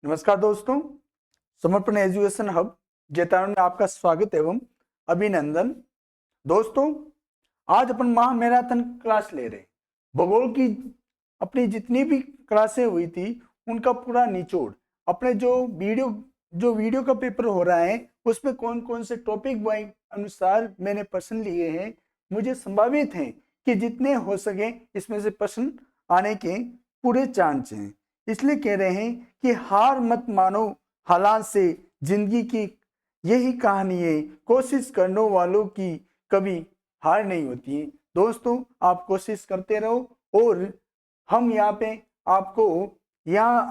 नमस्कार दोस्तों, समर्पण एजुकेशन हब जैतारण में आपका स्वागत एवं अभिनंदन। दोस्तों, आज अपन महा मैराथन क्लास ले रहे हैं। भूगोल की अपनी जितनी भी क्लासें हुई थी उनका पूरा निचोड़, अपने जो वीडियो का पेपर हो रहा है उसमें कौन कौन से टॉपिक वाइज अनुसार मैंने प्रश्न लिए हैं। मुझे संभावित है कि जितने हो सके इसमें से प्रश्न आने के पूरे चांस हैं। इसलिए कह रहे हैं कि हार मत मानो, हालात से जिंदगी की यही कहानी है, कोशिश करने वालों की कभी हार नहीं होती है। दोस्तों, आप कोशिश करते रहो और हम यहाँ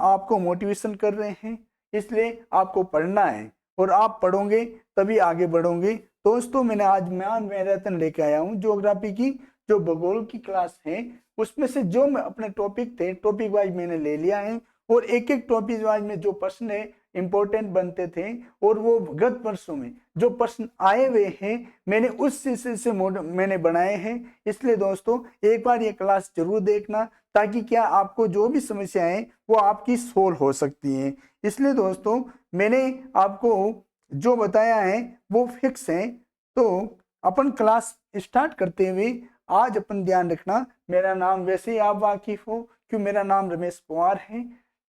आपको मोटिवेशन कर रहे हैं। इसलिए आपको पढ़ना है और आप पढ़ोगे तभी आगे बढ़ोगे। दोस्तों, मैंने आज मैराथन लेके आया हूँ ज्योग्राफी की, जो भूगोल की क्लास है उसमें से जो मैं अपने टॉपिक थे टॉपिक वाइज मैंने ले लिया है और एक एक टॉपिक वाइज में जो प्रश्न है इंपॉर्टेंट बनते थे और वो गत वर्षों में जो प्रश्न आए हुए हैं मैंने उस शीर्षक से मैंने बनाए हैं। इसलिए दोस्तों, एक बार ये क्लास जरूर देखना ताकि क्या आपको जो भी समस्याएं वो आपकी सोल्व हो सकती हैं। इसलिए दोस्तों, मैंने आपको जो बताया है वो फिक्स है। तो अपन क्लास स्टार्ट करते हुए आज अपन ध्यान रखना, मेरा नाम वैसे ही आप वाकिफ हो कि मेरा नाम रमेश पवार है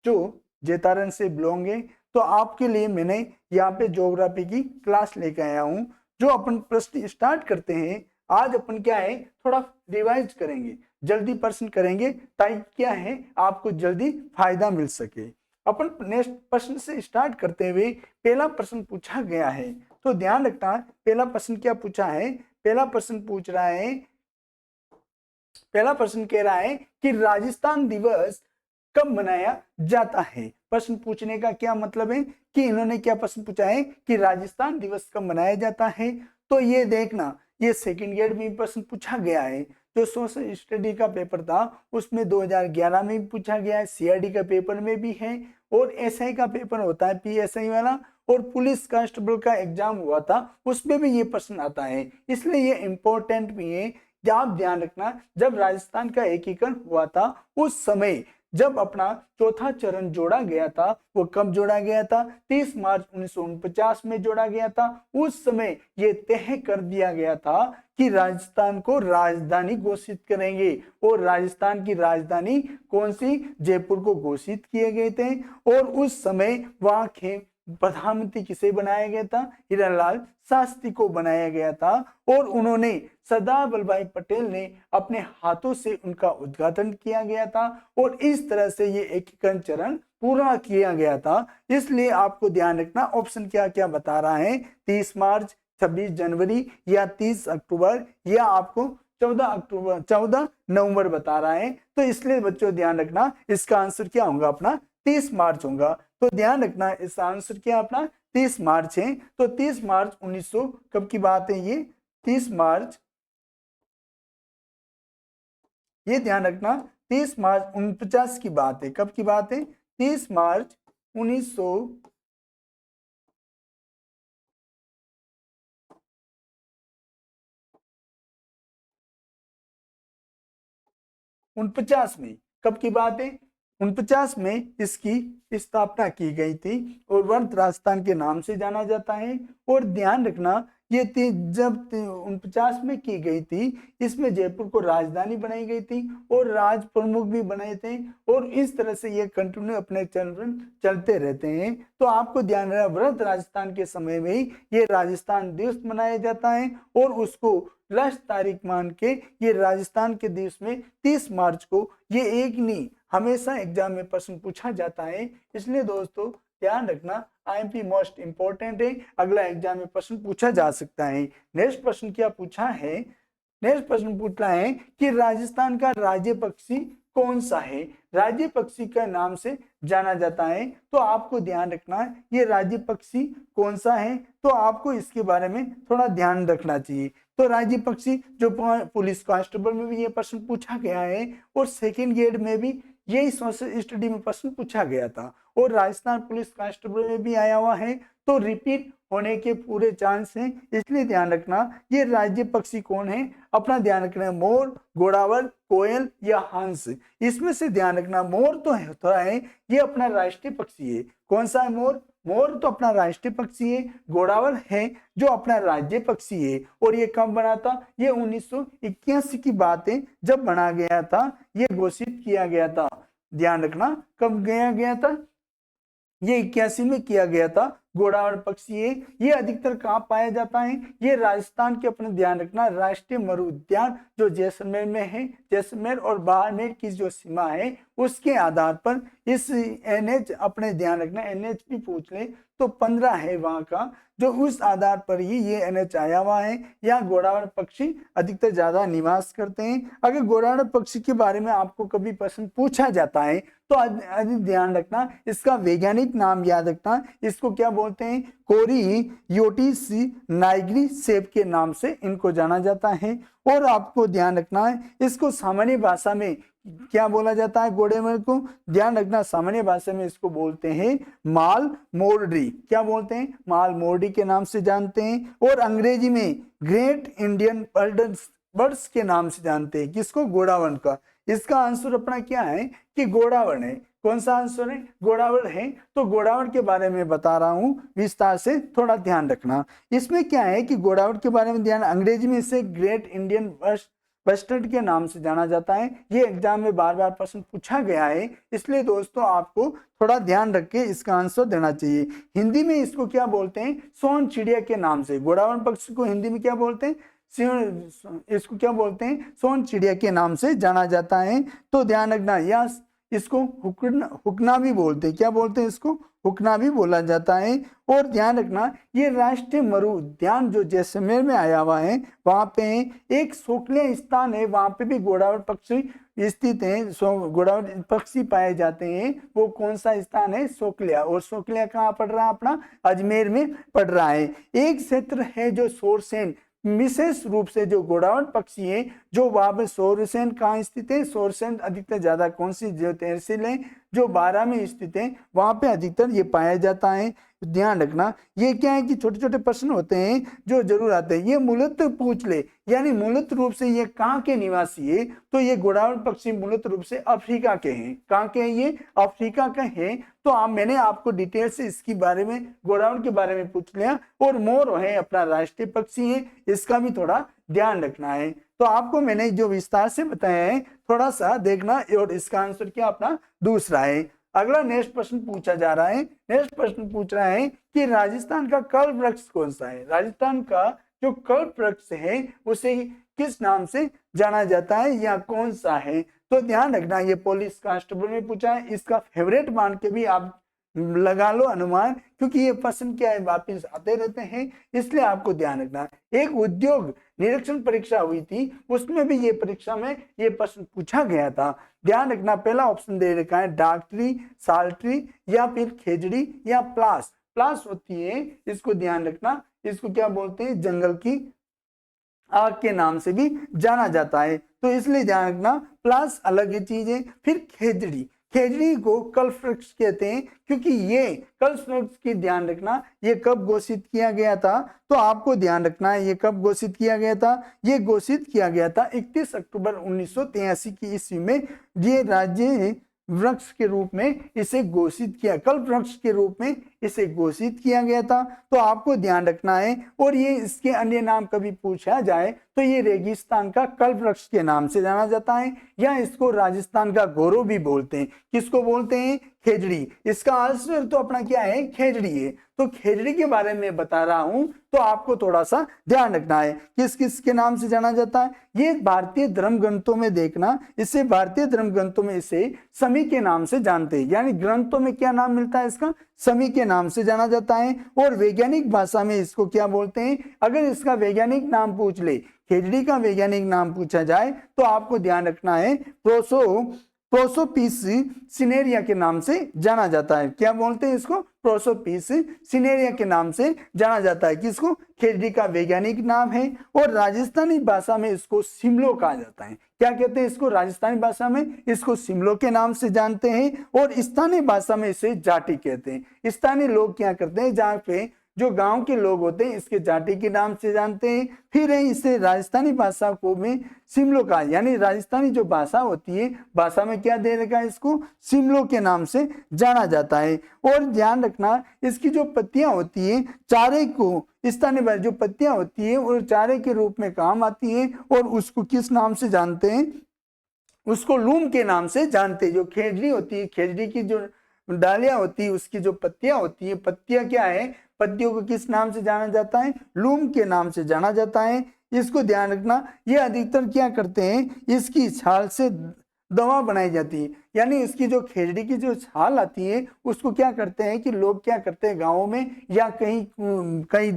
जो जैतारण से बिलोंग है। तो आपके लिए मैंने यहाँ पे ज्योग्राफी की क्लास लेकर आया हूँ। जो अपन प्रश्न स्टार्ट करते हैं, आज अपन क्या है थोड़ा रिवाइज करेंगे, जल्दी प्रश्न करेंगे ताकि क्या है आपको जल्दी फायदा मिल सके। अपन नेक्स्ट प्रश्न से स्टार्ट करते हुए पहला प्रश्न पूछा गया है, तो ध्यान रखना पहला प्रश्न क्या पूछा है। पहला प्रश्न पूछ रहा है, पहला प्रश्न कह रहा है कि राजस्थान दिवस कब मनाया जाता है। प्रश्न पूछने का क्या मतलब है कि इन्होंने क्या प्रश्न पूछा है कि राजस्थान दिवस कब मनाया जाता है। तो ये देखना, ये सेकंड ग्रेड में प्रश्न पूछा गया है। जो सोशल स्टडी का पेपर था उसमें 2011 में भी पूछा गया है, सीआरडी का पेपर में भी है और एसआई का पेपर होता है पीएसआई वाला, और पुलिस कांस्टेबल का एग्जाम हुआ था उसमें भी ये प्रश्न आता है। इसलिए ये इंपॉर्टेंट भी है। आप ध्यान रखना, जब राजस्थान का एकीकरण हुआ था उस समय जब अपना चौथा चरण जोड़ा गया था, वो कब जोड़ा गया था, 30 मार्च 1949 में जोड़ा गया था। उस समय ये तय कर दिया गया था कि राजस्थान को राजधानी घोषित करेंगे और राजस्थान की राजधानी कौन सी, जयपुर को घोषित किए गए थे। और उस समय वहां के प्रधानमंत्री किसे बनाया गया था, हीरालाल शास्त्री को बनाया गया था और उन्होंने सरदार वल्लभ भाई पटेल ने अपने हाथों से उनका उद्घाटन किया गया था और इस तरह से ये एकीकरण चरण पूरा किया गया था। इसलिए आपको ध्यान रखना ऑप्शन क्या क्या बता रहा है, 30 मार्च, 26 जनवरी या 30 अक्टूबर या आपको 14 नवंबर बता रहा है। तो इसलिए बच्चों ध्यान रखना इसका आंसर क्या होगा, अपना 30 मार्च होगा। तो ध्यान रखना इसका आंसर क्या अपना 30 मार्च है। तो 30 मार्च 1900 कब की बात है ये, 30 मार्च, ये ध्यान रखना 30 मार्च 49 की बात है। कब की बात है, 30 मार्च 1949 में। कब की बात है, 49 में इसकी स्थापना की गई थी और वर्ध राजस्थान के नाम से जाना जाता है। और ध्यान रखना ये जब 49 में की गई थी, इसमें जयपुर को राजधानी बनाई गई थी और राज प्रमुख भी बनाए थे और इस तरह से ये कंटिन्यू अपने चलते रहते हैं। तो आपको ध्यान रहा वृद्ध राजस्थान के समय में ही ये राजस्थान दिवस मनाया जाता है और उसको लास्ट तारीख मान के ये राजस्थान के दिवस में 30 मार्च को ये एक नहीं हमेशा एग्जाम में प्रश्न पूछा जाता है। इसलिए दोस्तों ध्यान रखना, आईएमपी मोस्ट इंपोर्टेंट है, अगला एग्जाम में प्रश्न पूछा जा सकता है। नेक्स्ट प्रश्न क्या पूछा है, नेक्स्ट प्रश्न पूछना है कि राजस्थान का राज्य पक्षी कौन सा है, राज्य पक्षी का नाम से जाना जाता है। तो आपको ध्यान रखना है ये राज्य पक्षी कौन सा है, तो आपको इसके बारे में थोड़ा ध्यान रखना चाहिए। तो राज्य पक्षी जो पुलिस कांस्टेबल में भी ये प्रश्न पूछा गया है और सेकेंड ग्रेड में भी यही सोशल स्टडी में प्रश्न पूछा गया था और राजस्थान पुलिस कांस्टेबल में भी आया हुआ है। तो रिपीट होने के पूरे चांस हैं। इसलिए ध्यान रखना ये राज्य पक्षी कौन है, अपना ध्यान रखना है मोर, घोड़ावल, कोयल या हंस। इसमें से ध्यान रखना, मोर तो होता है ये अपना राष्ट्रीय पक्षी है। कौन सा है मोर? मोर तो अपना राष्ट्रीय पक्षी है। घोड़ावल है जो अपना राज्य पक्षी है। और ये कब बना था? ये 1981 की बात है जब बना गया था, ये घोषित किया गया था। ध्यान रखना कब गया था? ये 81 में किया गया था। घोड़ावल पक्षी है, ये अधिकतर कहाँ पाया जाता है? ये राजस्थान के, अपने ध्यान रखना, राष्ट्रीय मरु उद्यान जो जैसलमेर में है, जैसलमेर और बाड़मेर की जो सीमा है उसके आधार पर इस एनएच, अपने ध्यान रखना एनएच भी पूछ ले तो 15 है वहां का, जो उस आधार पर ही ये एनएच आया हुआ है। यहाँ घोड़ावल पक्षी अधिकतर ज्यादा निवास करते हैं। अगर घोड़ावल पक्षी के बारे में आपको कभी प्रश्न पूछा जाता है तो अधिक ध्यान रखना, इसका वैज्ञानिक नाम याद रखना, इसको क्या बोलते हैं? कोरियोटिस नाइग्रिसेप के नाम से इनको जाना जाता है। और आपको ध्यान रखना है, इसको सामान्य भाषा में क्या बोला जाता है? घोड़ेमल को ध्यान रखना, सामान्य भाषा में इसको बोलते हैं माल मोर्डी। क्या बोलते हैं? माल मोर्डी के नाम से जानते हैं। और अंग्रेजी में ग्रेट इंडियन बर्ड्स के नाम से जानते हैं। किसको? घोड़ावल का। इसका आंसर अपना क्या है कि घोड़ावल है। कौन सा आंसर है? घोड़ावल है। तो घोड़ावल के बारे में बता रहा हूं विस्तार से, थोड़ा ध्यान रखना। इसमें क्या है कि घोड़ावल के बारे में ध्यान, अंग्रेजी में इसे ग्रेट इंडियन बस्टर्ड के नाम से जाना जाता है। ये एग्जाम में बार बार प्रश्न पूछा गया है, इसलिए दोस्तों आपको थोड़ा ध्यान रख के इसका आंसर देना चाहिए। हिंदी में इसको क्या बोलते हैं? सोन चिड़िया के नाम से। घोड़ावल पक्षी को हिंदी में क्या बोलते हैं? इसको क्या बोलते हैं? सोन चिड़िया के नाम से जाना जाता है। तो ध्यान रखना, या इसको हुकना भी बोलते हैं। क्या बोलते हैं? इसको हुकना भी बोला जाता है। और ध्यान रखना, ये राष्ट्रीय मरु उद्यान जो जैसलमेर में आया हुआ है, वहां पे एक सोकलिया स्थान है, वहां पे भी घोड़ावल पक्षी स्थित हैं। घोड़ावल पक्षी पाए जाते हैं। वो कौन सा स्थान है? सोकलिया। और सोकलिया कहाँ पड़ रहा है? अपना अजमेर में पड़ रहा है। एक क्षेत्र है जो सोरसेन, विशेष रूप से जो घोड़ावल पक्षी है, जो वहां पर सोरसेन कहाँ स्थित है? सोरसेन अधिकतर ज्यादा कौन सी जो तहसील है जो 12 में स्थित है, वहां पे अधिकतर ये पाया जाता है। ध्यान रखना, ये क्या है कि छोटे छोटे प्रश्न होते हैं जो जरूर आते हैं। ये मूलतः पूछ ले, यानी मूलत रूप से ये कहाँ के निवासी है? तो ये घोड़ावल पक्षी मूलत रूप से अफ्रीका के हैं। कहाँ के हैं? ये अफ्रीका के हैं। तो मैंने आपको डिटेल से इसके बारे में, घोड़ावल के बारे में पूछ लिया। और मोर है अपना राष्ट्रीय पक्षी है, इसका भी थोड़ा ध्यान रखना है। तो आपको मैंने जो विस्तार से बताया है थोड़ा सा देखना। और इसका आंसर क्या अपना दूसरा है। अगला नेक्स्ट प्रश्न पूछा जा रहा है। नेक्स्ट प्रश्न पूछ रहा है कि राजस्थान का कल्प वृक्ष कौन सा है? राजस्थान का जो कल्प वृक्ष है उसे किस नाम से जाना जाता है या कौन सा है? तो ध्यान रखना, ये पुलिस कांस्टेबल में पूछा है। इसका फेवरेट मान के भी आप लगा लो अनुमान, क्योंकि ये प्रश्न क्या है वापिस आते रहते हैं, इसलिए आपको ध्यान रखना। एक उद्योग निरीक्षण परीक्षा हुई थी, उसमें भी ये परीक्षा में ये प्रश्न पूछा गया था। ध्यान रखना, पहला ऑप्शन दे रखा है डार्क ट्री, साल ट्री या फिर खेजड़ी या प्लास। प्लास होती है, इसको ध्यान रखना, इसको क्या बोलते हैं? जंगल की आग के नाम से भी जाना जाता है। तो इसलिए ध्यान रखना, प्लास अलग ही चीज है। फिर खेजड़ी, खेजड़ी को कल्प वृक्ष कहते हैं, क्योंकि ये कल्प वृक्ष की ध्यान रखना, ये कब घोषित किया गया था? तो आपको ध्यान रखना है ये कब घोषित किया गया था। ये घोषित किया गया था 31 अक्टूबर 1983 की ईस्वी में। ये राज्य वृक्ष के रूप में इसे घोषित किया, कल्प वृक्ष के रूप में इसे घोषित किया गया था। तो आपको ध्यान रखना है। और ये इसके अन्य नाम कभी पूछा जाए तो ये रेगिस्तान का कल्प वृक्ष के नाम से जाना जाता है, या इसको राजस्थान का गौरव भी बोलते हैं। किसको बोलते हैं? खेजड़ी। इसका आंसर तो अपना क्या है? खेजड़ी है। तो खेजड़ी के बारे में बता रहा हूं, तो आपको थोड़ा सा ध्यान रखना है किस किस के नाम से जाना जाता है। ये भारतीय धर्म ग्रंथों में देखना, इसे भारतीय धर्म ग्रंथों में इसे समी के नाम से जानते हैं। यानी ग्रंथों में क्या नाम मिलता है इसका? समी के नाम से जाना जाता है। और वैज्ञानिक भाषा में इसको क्या बोलते हैं? अगर इसका वैज्ञानिक नाम पूछ ले, खेजड़ी का वैज्ञानिक नाम पूछा जाए, तो आपको ध्यान रखना है प्रोसोपिस सिनेरिया के नाम से जाना जाता है। क्या बोलते हैं इसको? प्रोसोपिस सिनेरिया के नाम से जाना जाता है। किसको? खेजड़ी का वैज्ञानिक नाम है। और राजस्थानी भाषा में इसको सिमलो कहा जाता है। क्या कहते हैं इसको? राजस्थानी भाषा में इसको सिमलो के नाम से जानते हैं। और स्थानीय भाषा में इसे जाटी कहते हैं। स्थानीय लोग क्या करते हैं, जहाँ पे जो गांव के लोग होते हैं इसके जाति के नाम से जानते हैं। फिर है इसे राजस्थानी भाषा को में शिमलो का, यानी राजस्थानी जो भाषा होती है भाषा में क्या दे रखा है, इसको शिमलो के नाम से जाना जाता है। और ध्यान रखना इसकी जो पत्तियां होती है चारे को, स्थानीय जो पत्तियां होती है और चारे के रूप में काम आती है और उसको किस नाम से जानते हैं, उसको लूम के नाम से जानते हैं। जो खेजड़ी होती है, खेजड़ी की जो डालियां होती है उसकी जो पत्तियां होती है, पत्तियां क्या है, पत्तियों को किस नाम से जाना जाता है, लूम के नाम से जाना जाता है। इसको ध्यान रखना, ये अधिकतर क्या करते हैं, इसकी छाल से दवा बनाई जाती है, यानी इसकी जो खेजड़ी की जो छाल आती है उसको क्या करते हैं कि लोग क्या करते हैं गाँव में या कहीं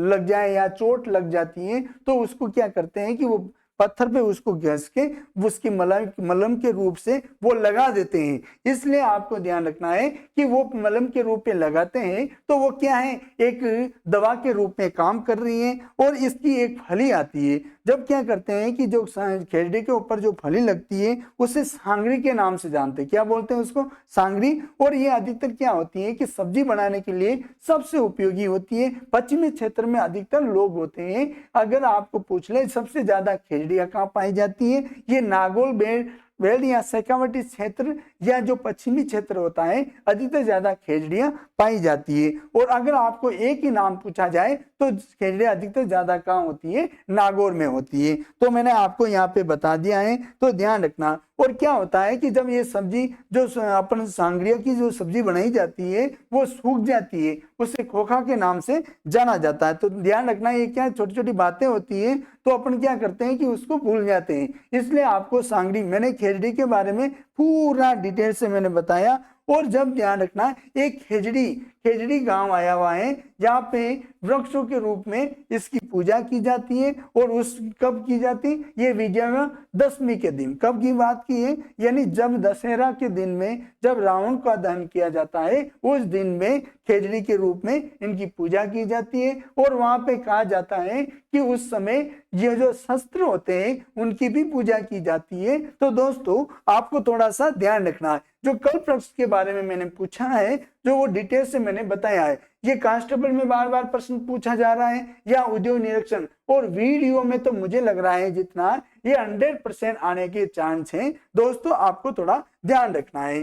लग जाए या चोट लग जाती है तो उसको क्या करते हैं कि वो पत्थर पे उसको घस के उसकी मलम के रूप से वो लगा देते हैं। इसलिए आपको ध्यान रखना है कि वो मलम के रूप में लगाते हैं तो वो क्या है, एक दवा के रूप में काम कर रही है। और इसकी एक फली आती है, जब क्या करते हैं कि जो खेजड़ी के ऊपर जो फली लगती है उसे सांगरी के नाम से जानते हैं, क्या बोलते हैं उसको, सांगरी। और ये अधिकतर क्या होती है कि सब्जी बनाने के लिए सबसे उपयोगी होती है। पश्चिमी क्षेत्र में अधिकतर लोग होते हैं, अगर आपको पूछ ले सबसे ज्यादा खेजड़ियां कहाँ पाई जाती है, ये नागौर बेल्ट या शेखावटी क्षेत्र या जो पश्चिमी क्षेत्र होता है अधिकतर ज्यादा खेजड़ियां पाई जाती है। और अगर आपको एक ही नाम पूछा जाए तो खेजड़ियां अधिकतर ज्यादा कहाँ होती है, नागौर में होती है। तो मैंने आपको यहाँ पे बता दिया है, तो ध्यान रखना। और क्या होता है कि जब ये सब्जी जो अपन सांगरिया की जो सब्जी बनाई जाती है वो सूख जाती है, उसे खोखा के नाम से जाना जाता है। तो ध्यान रखना, ये क्या छोटी छोटी बातें होती है तो अपन क्या करते हैं कि उसको भूल जाते हैं। इसलिए आपको सांगरी, मैंने खेजड़ी के बारे में पूरा डिटेल से मैंने बताया। और जब ध्यान रखना, एक खेजड़ी गांव आया हुआ है जहाँ पे वृक्षों के रूप में इसकी पूजा की जाती है। और उस कब की जाती है, ये विजयदशमी के दिन, कब की बात की है, यानी जब दशहरा के दिन में जब रावण का दहन किया जाता है उस दिन में खेजड़ी के रूप में इनकी पूजा की जाती है। और वहां पे कहा जाता है कि उस समय ये जो शस्त्र होते हैं उनकी भी पूजा की जाती है। तो दोस्तों आपको थोड़ा सा ध्यान रखना है, जो कल्प वृक्ष के बारे में मैंने पूछा है, जो वो डिटेल से मैंने बताया है, ये कांस्टेबल में बार बार प्रश्न पूछा जा रहा है या उद्योग निरीक्षण, और वीडियो में तो मुझे लग रहा है जितना ये 100% आने के चांस हैं। दोस्तों आपको थोड़ा ध्यान रखना है।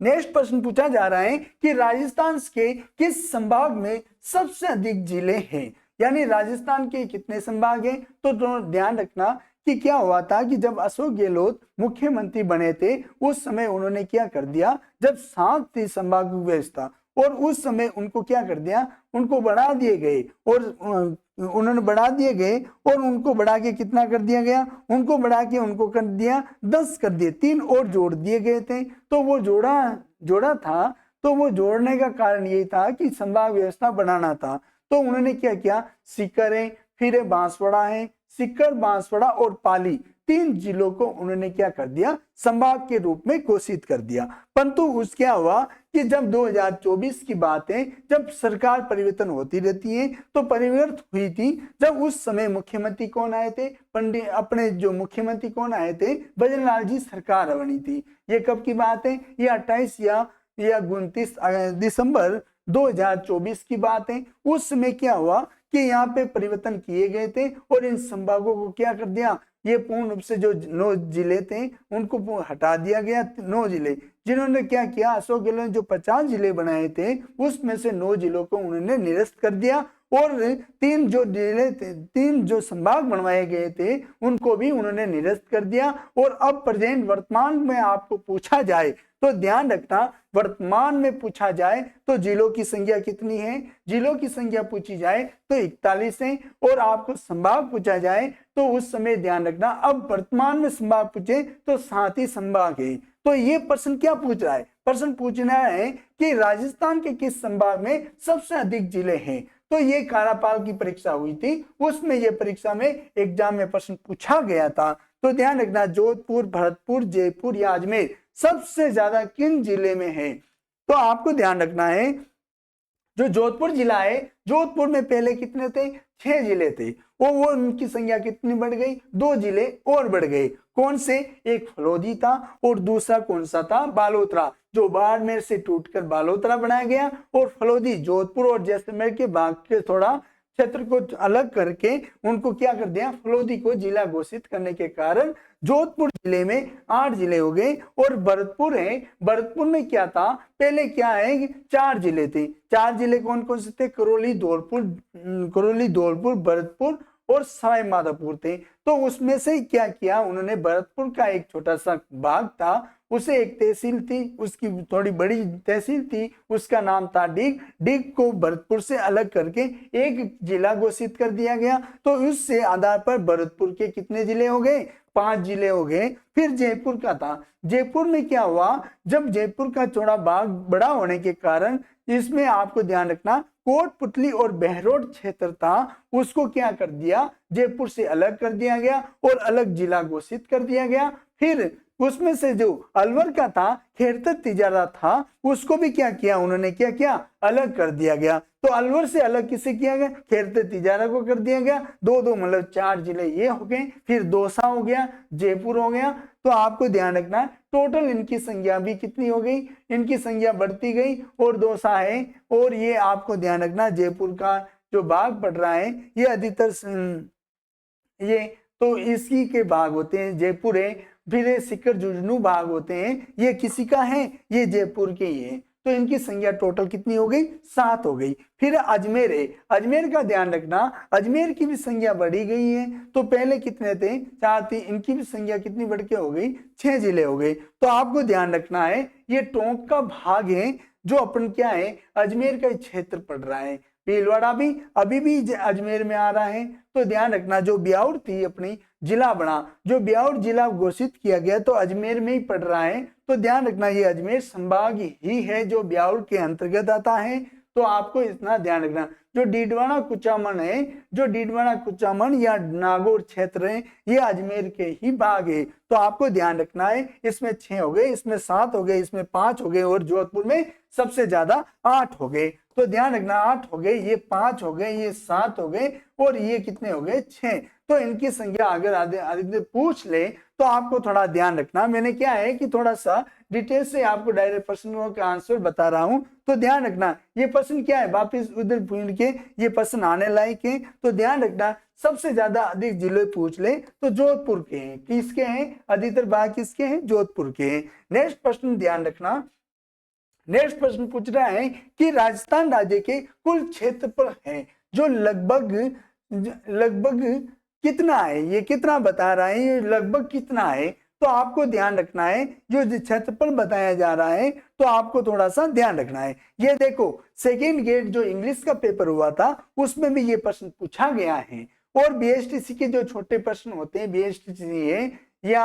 नेक्स्ट प्रश्न पूछा जा रहा है कि राजस्थान के किस संभाग में सबसे अधिक जिले हैं, यानी राजस्थान के कितने संभाग हैं। तो ध्यान रखना कि क्या हुआ था कि जब अशोक गहलोत मुख्यमंत्री बने थे उस समय उन्होंने क्या कर दिया, जब 7 थी संभाग व्यवस्था और उस समय उनको क्या कर दिया, उनको बढ़ा दिए गए और उन्होंने बढ़ा दिए गए और उनको बढ़ा के कितना कर दिया गया, उनको बढ़ा के उनको कर दिया 10 कर दिए, 3 और जोड़ दिए गए थे। तो वो जोड़ा था, तो वो जोड़ने का कारण यही था कि संभाग व्यवस्था बनाना था। तो उन्होंने क्या किया, सीकर है, फिर बांसवाड़ा है, सीकर, बांसवाड़ा और पाली, 3 जिलों को उन्होंने क्या कर दिया, संभाग के रूप में घोषित कर दिया। परंतु उस क्या हुआ कि जब 2024 की बात है, जब सरकार परिवर्तन होती रहती है, तो परिवर्तन हुई थी जब उस समय मुख्यमंत्री कौन आए थे, पंडित अपने जो मुख्यमंत्री कौन आए थे, भजनलाल जी सरकार बनी थी। ये कब की बात है, ये 28 या 29 दिसंबर 2024 की बात है। उस समय क्या हुआ कि यहाँ पे परिवर्तन किए गए थे और इन संभागों को क्या कर दिया, ये पूर्ण रूप से जो 9 जिले थे उनको हटा दिया गया। 9 जिले जिन्होंने क्या किया, अशोक गहलोत ने जो 50 जिले बनाए थे उसमें से 9 जिलों को उन्होंने निरस्त कर दिया और 3 जो जिले थे, 3 जो संभाग बनवाए गए थे उनको भी उन्होंने निरस्त कर दिया। और अब प्रेजेंट वर्तमान में आपको पूछा जाए तो ध्यान रखना, वर्तमान में पूछा जाए तो जिलों की संख्या कितनी है, जिलों की संख्या पूछी जाए तो 41 है। और आपको संभाग पूछा जाए तो उस समय ध्यान रखना, अब वर्तमान में संभाग पूछे तो 7 ही संभाग है। तो ये प्रश्न क्या पूछ रहा है, प्रश्न पूछना है कि राजस्थान के किस संभाग में सबसे अधिक जिले हैं। तो ये कार्यपाल की परीक्षा हुई थी, उसमें ये परीक्षा में एग्जाम में प्रश्न पूछा गया था। तो ध्यान रखना, जोधपुर, भरतपुर, जयपुर या अजमेर सबसे ज्यादा किन जिले में है। तो आपको ध्यान रखना है, जो जोधपुर जिला है, जोधपुर में पहले कितने थे, 6 जिले थे, वो उनकी संख्या कितनी बढ़ गई, 2 जिले और बढ़ गए। कौन से, एक फलोदी था और दूसरा कौन सा था, बालोतरा, जो बाड़मेर से टूटकर बालोतरा बनाया गया, और फलोदी जोधपुर और जैसलमेर के भाग के थोड़ा क्षेत्र को अलग करके उनको क्या कर दिया, फलोदी को जिला घोषित करने के कारण जोधपुर जिले में 8 जिले हो गए। और भरतपुर है, भरतपुर में क्या था, पहले क्या है 4 जिले थे। 4 जिले कौन कौन से थे, करौली, धौलपुर, भरतपुर और सवाई माधोपुर थे। तो उसमें से क्या किया उन्होंने, भरतपुर का एक छोटा सा भाग था, उसे एक तहसील थी, उसकी थोड़ी बड़ी तहसील थी, उसका नाम था डीग। डीग को भरतपुर से अलग करके एक जिला घोषित कर दिया गया। तो उससे आधार पर भरतपुर के कितने जिले हो गए, 5 जिले हो गए। फिर जयपुर का था, जयपुर में क्या हुआ, जब जयपुर का थोड़ा भाग बड़ा होने के कारण इसमें आपको ध्यान रखना कोटपुतली और बहरोड क्षेत्र था, उसको क्या कर दिया, जयपुर से अलग कर दिया गया और अलग जिला घोषित कर दिया गया। फिर उसमें से जो अलवर का था, खेरतर तिजारा था, उसको भी क्या किया उन्होंने, क्या किया, अलग कर दिया गया। तो अलवर से अलग किसे किया गया, खेरतर तिजारा को कर दिया गया। दो मतलब 4 जिले ये हो गए। फिर दौसा हो गया, जयपुर हो गया। तो आपको ध्यान रखना टोटल इनकी संख्या भी कितनी हो गई, इनकी संख्या बढ़ती गई। और दौसा है, और ये आपको ध्यान रखना जयपुर का जो भाग पड़ रहा है ये अधिकतर ये तो इसी के भाग होते हैं, जयपुर है। फिर ये सिक्कर जुजनू भाग होते हैं, ये किसी का है, ये जयपुर के ही है। तो इनकी संख्या टोटल कितनी हो गई, 7 हो गई। फिर अजमेर है, अजमेर का ध्यान रखना, अजमेर की भी संख्या बढ़ी गई है। तो पहले कितने थे, 4 थी, इनकी भी संख्या कितनी बढ़ के हो गई, 6 जिले हो गए। तो आपको ध्यान रखना है ये टोंक का भाग है जो अपन क्या है, अजमेर का क्षेत्र पड़ रहा है। भीलवाड़ा भी अभी भी अजमेर में आ रहा है। तो ध्यान रखना जो ब्याउर थी अपनी जिला बना, जो ब्याउर जिला घोषित किया गया तो अजमेर में ही पड़ रहा है। तो ध्यान रखना ये अजमेर संभाग ही है जो ब्याउर के अंतर्गत आता है। तो आपको इतना ध्यान रखना, जो डीडवाना कुचामन है, जो डीडवाना कुचामन या नागौर क्षेत्र है, ये अजमेर के ही भाग है। तो आपको ध्यान रखना है इसमें 6 हो गए, इसमें 7 हो गए, इसमें 5 हो गए, और जोधपुर में सबसे ज्यादा 8 हो गए। तो ध्यान रखना 8 हो गए, ये 5 हो गए, ये 7 हो गए, और ये कितने हो गए, 6। तो इनकी संख्या अगर आदि पूछ ले तो आपको थोड़ा ध्यान रखना, मैंने क्या है कि थोड़ा सा डिटेल से आपको डायरेक्ट प्रश्नों के आंसर बता रहा हूं। तो ध्यान रखना ये प्रश्न क्या है, वापिस उधर पूछ के ये प्रश्न आने लायक है। तो ध्यान रखना सबसे ज्यादा अधिक जिले पूछ ले तो जोधपुर के हैं, किसके हैं, अधिकतर भाग किसके हैं, जोधपुर के हैं। नेक्स्ट प्रश्न ध्यान रखना, नेक्स्ट प्रश्न पूछ रहा है कि राजस्थान राज्य के कुल क्षेत्रफल है जो लगभग कितना है, ये कितना बता रहा है, ये लगभग कितना है। तो आपको ध्यान रखना है जो क्षेत्रफल बताया जा रहा है, तो आपको थोड़ा सा ध्यान रखना है। ये देखो सेकेंड गेट जो इंग्लिश का पेपर हुआ था उसमें भी ये प्रश्न पूछा गया है, और बीएसटीसी के जो छोटे प्रश्न होते हैं, बीएसटीसी है या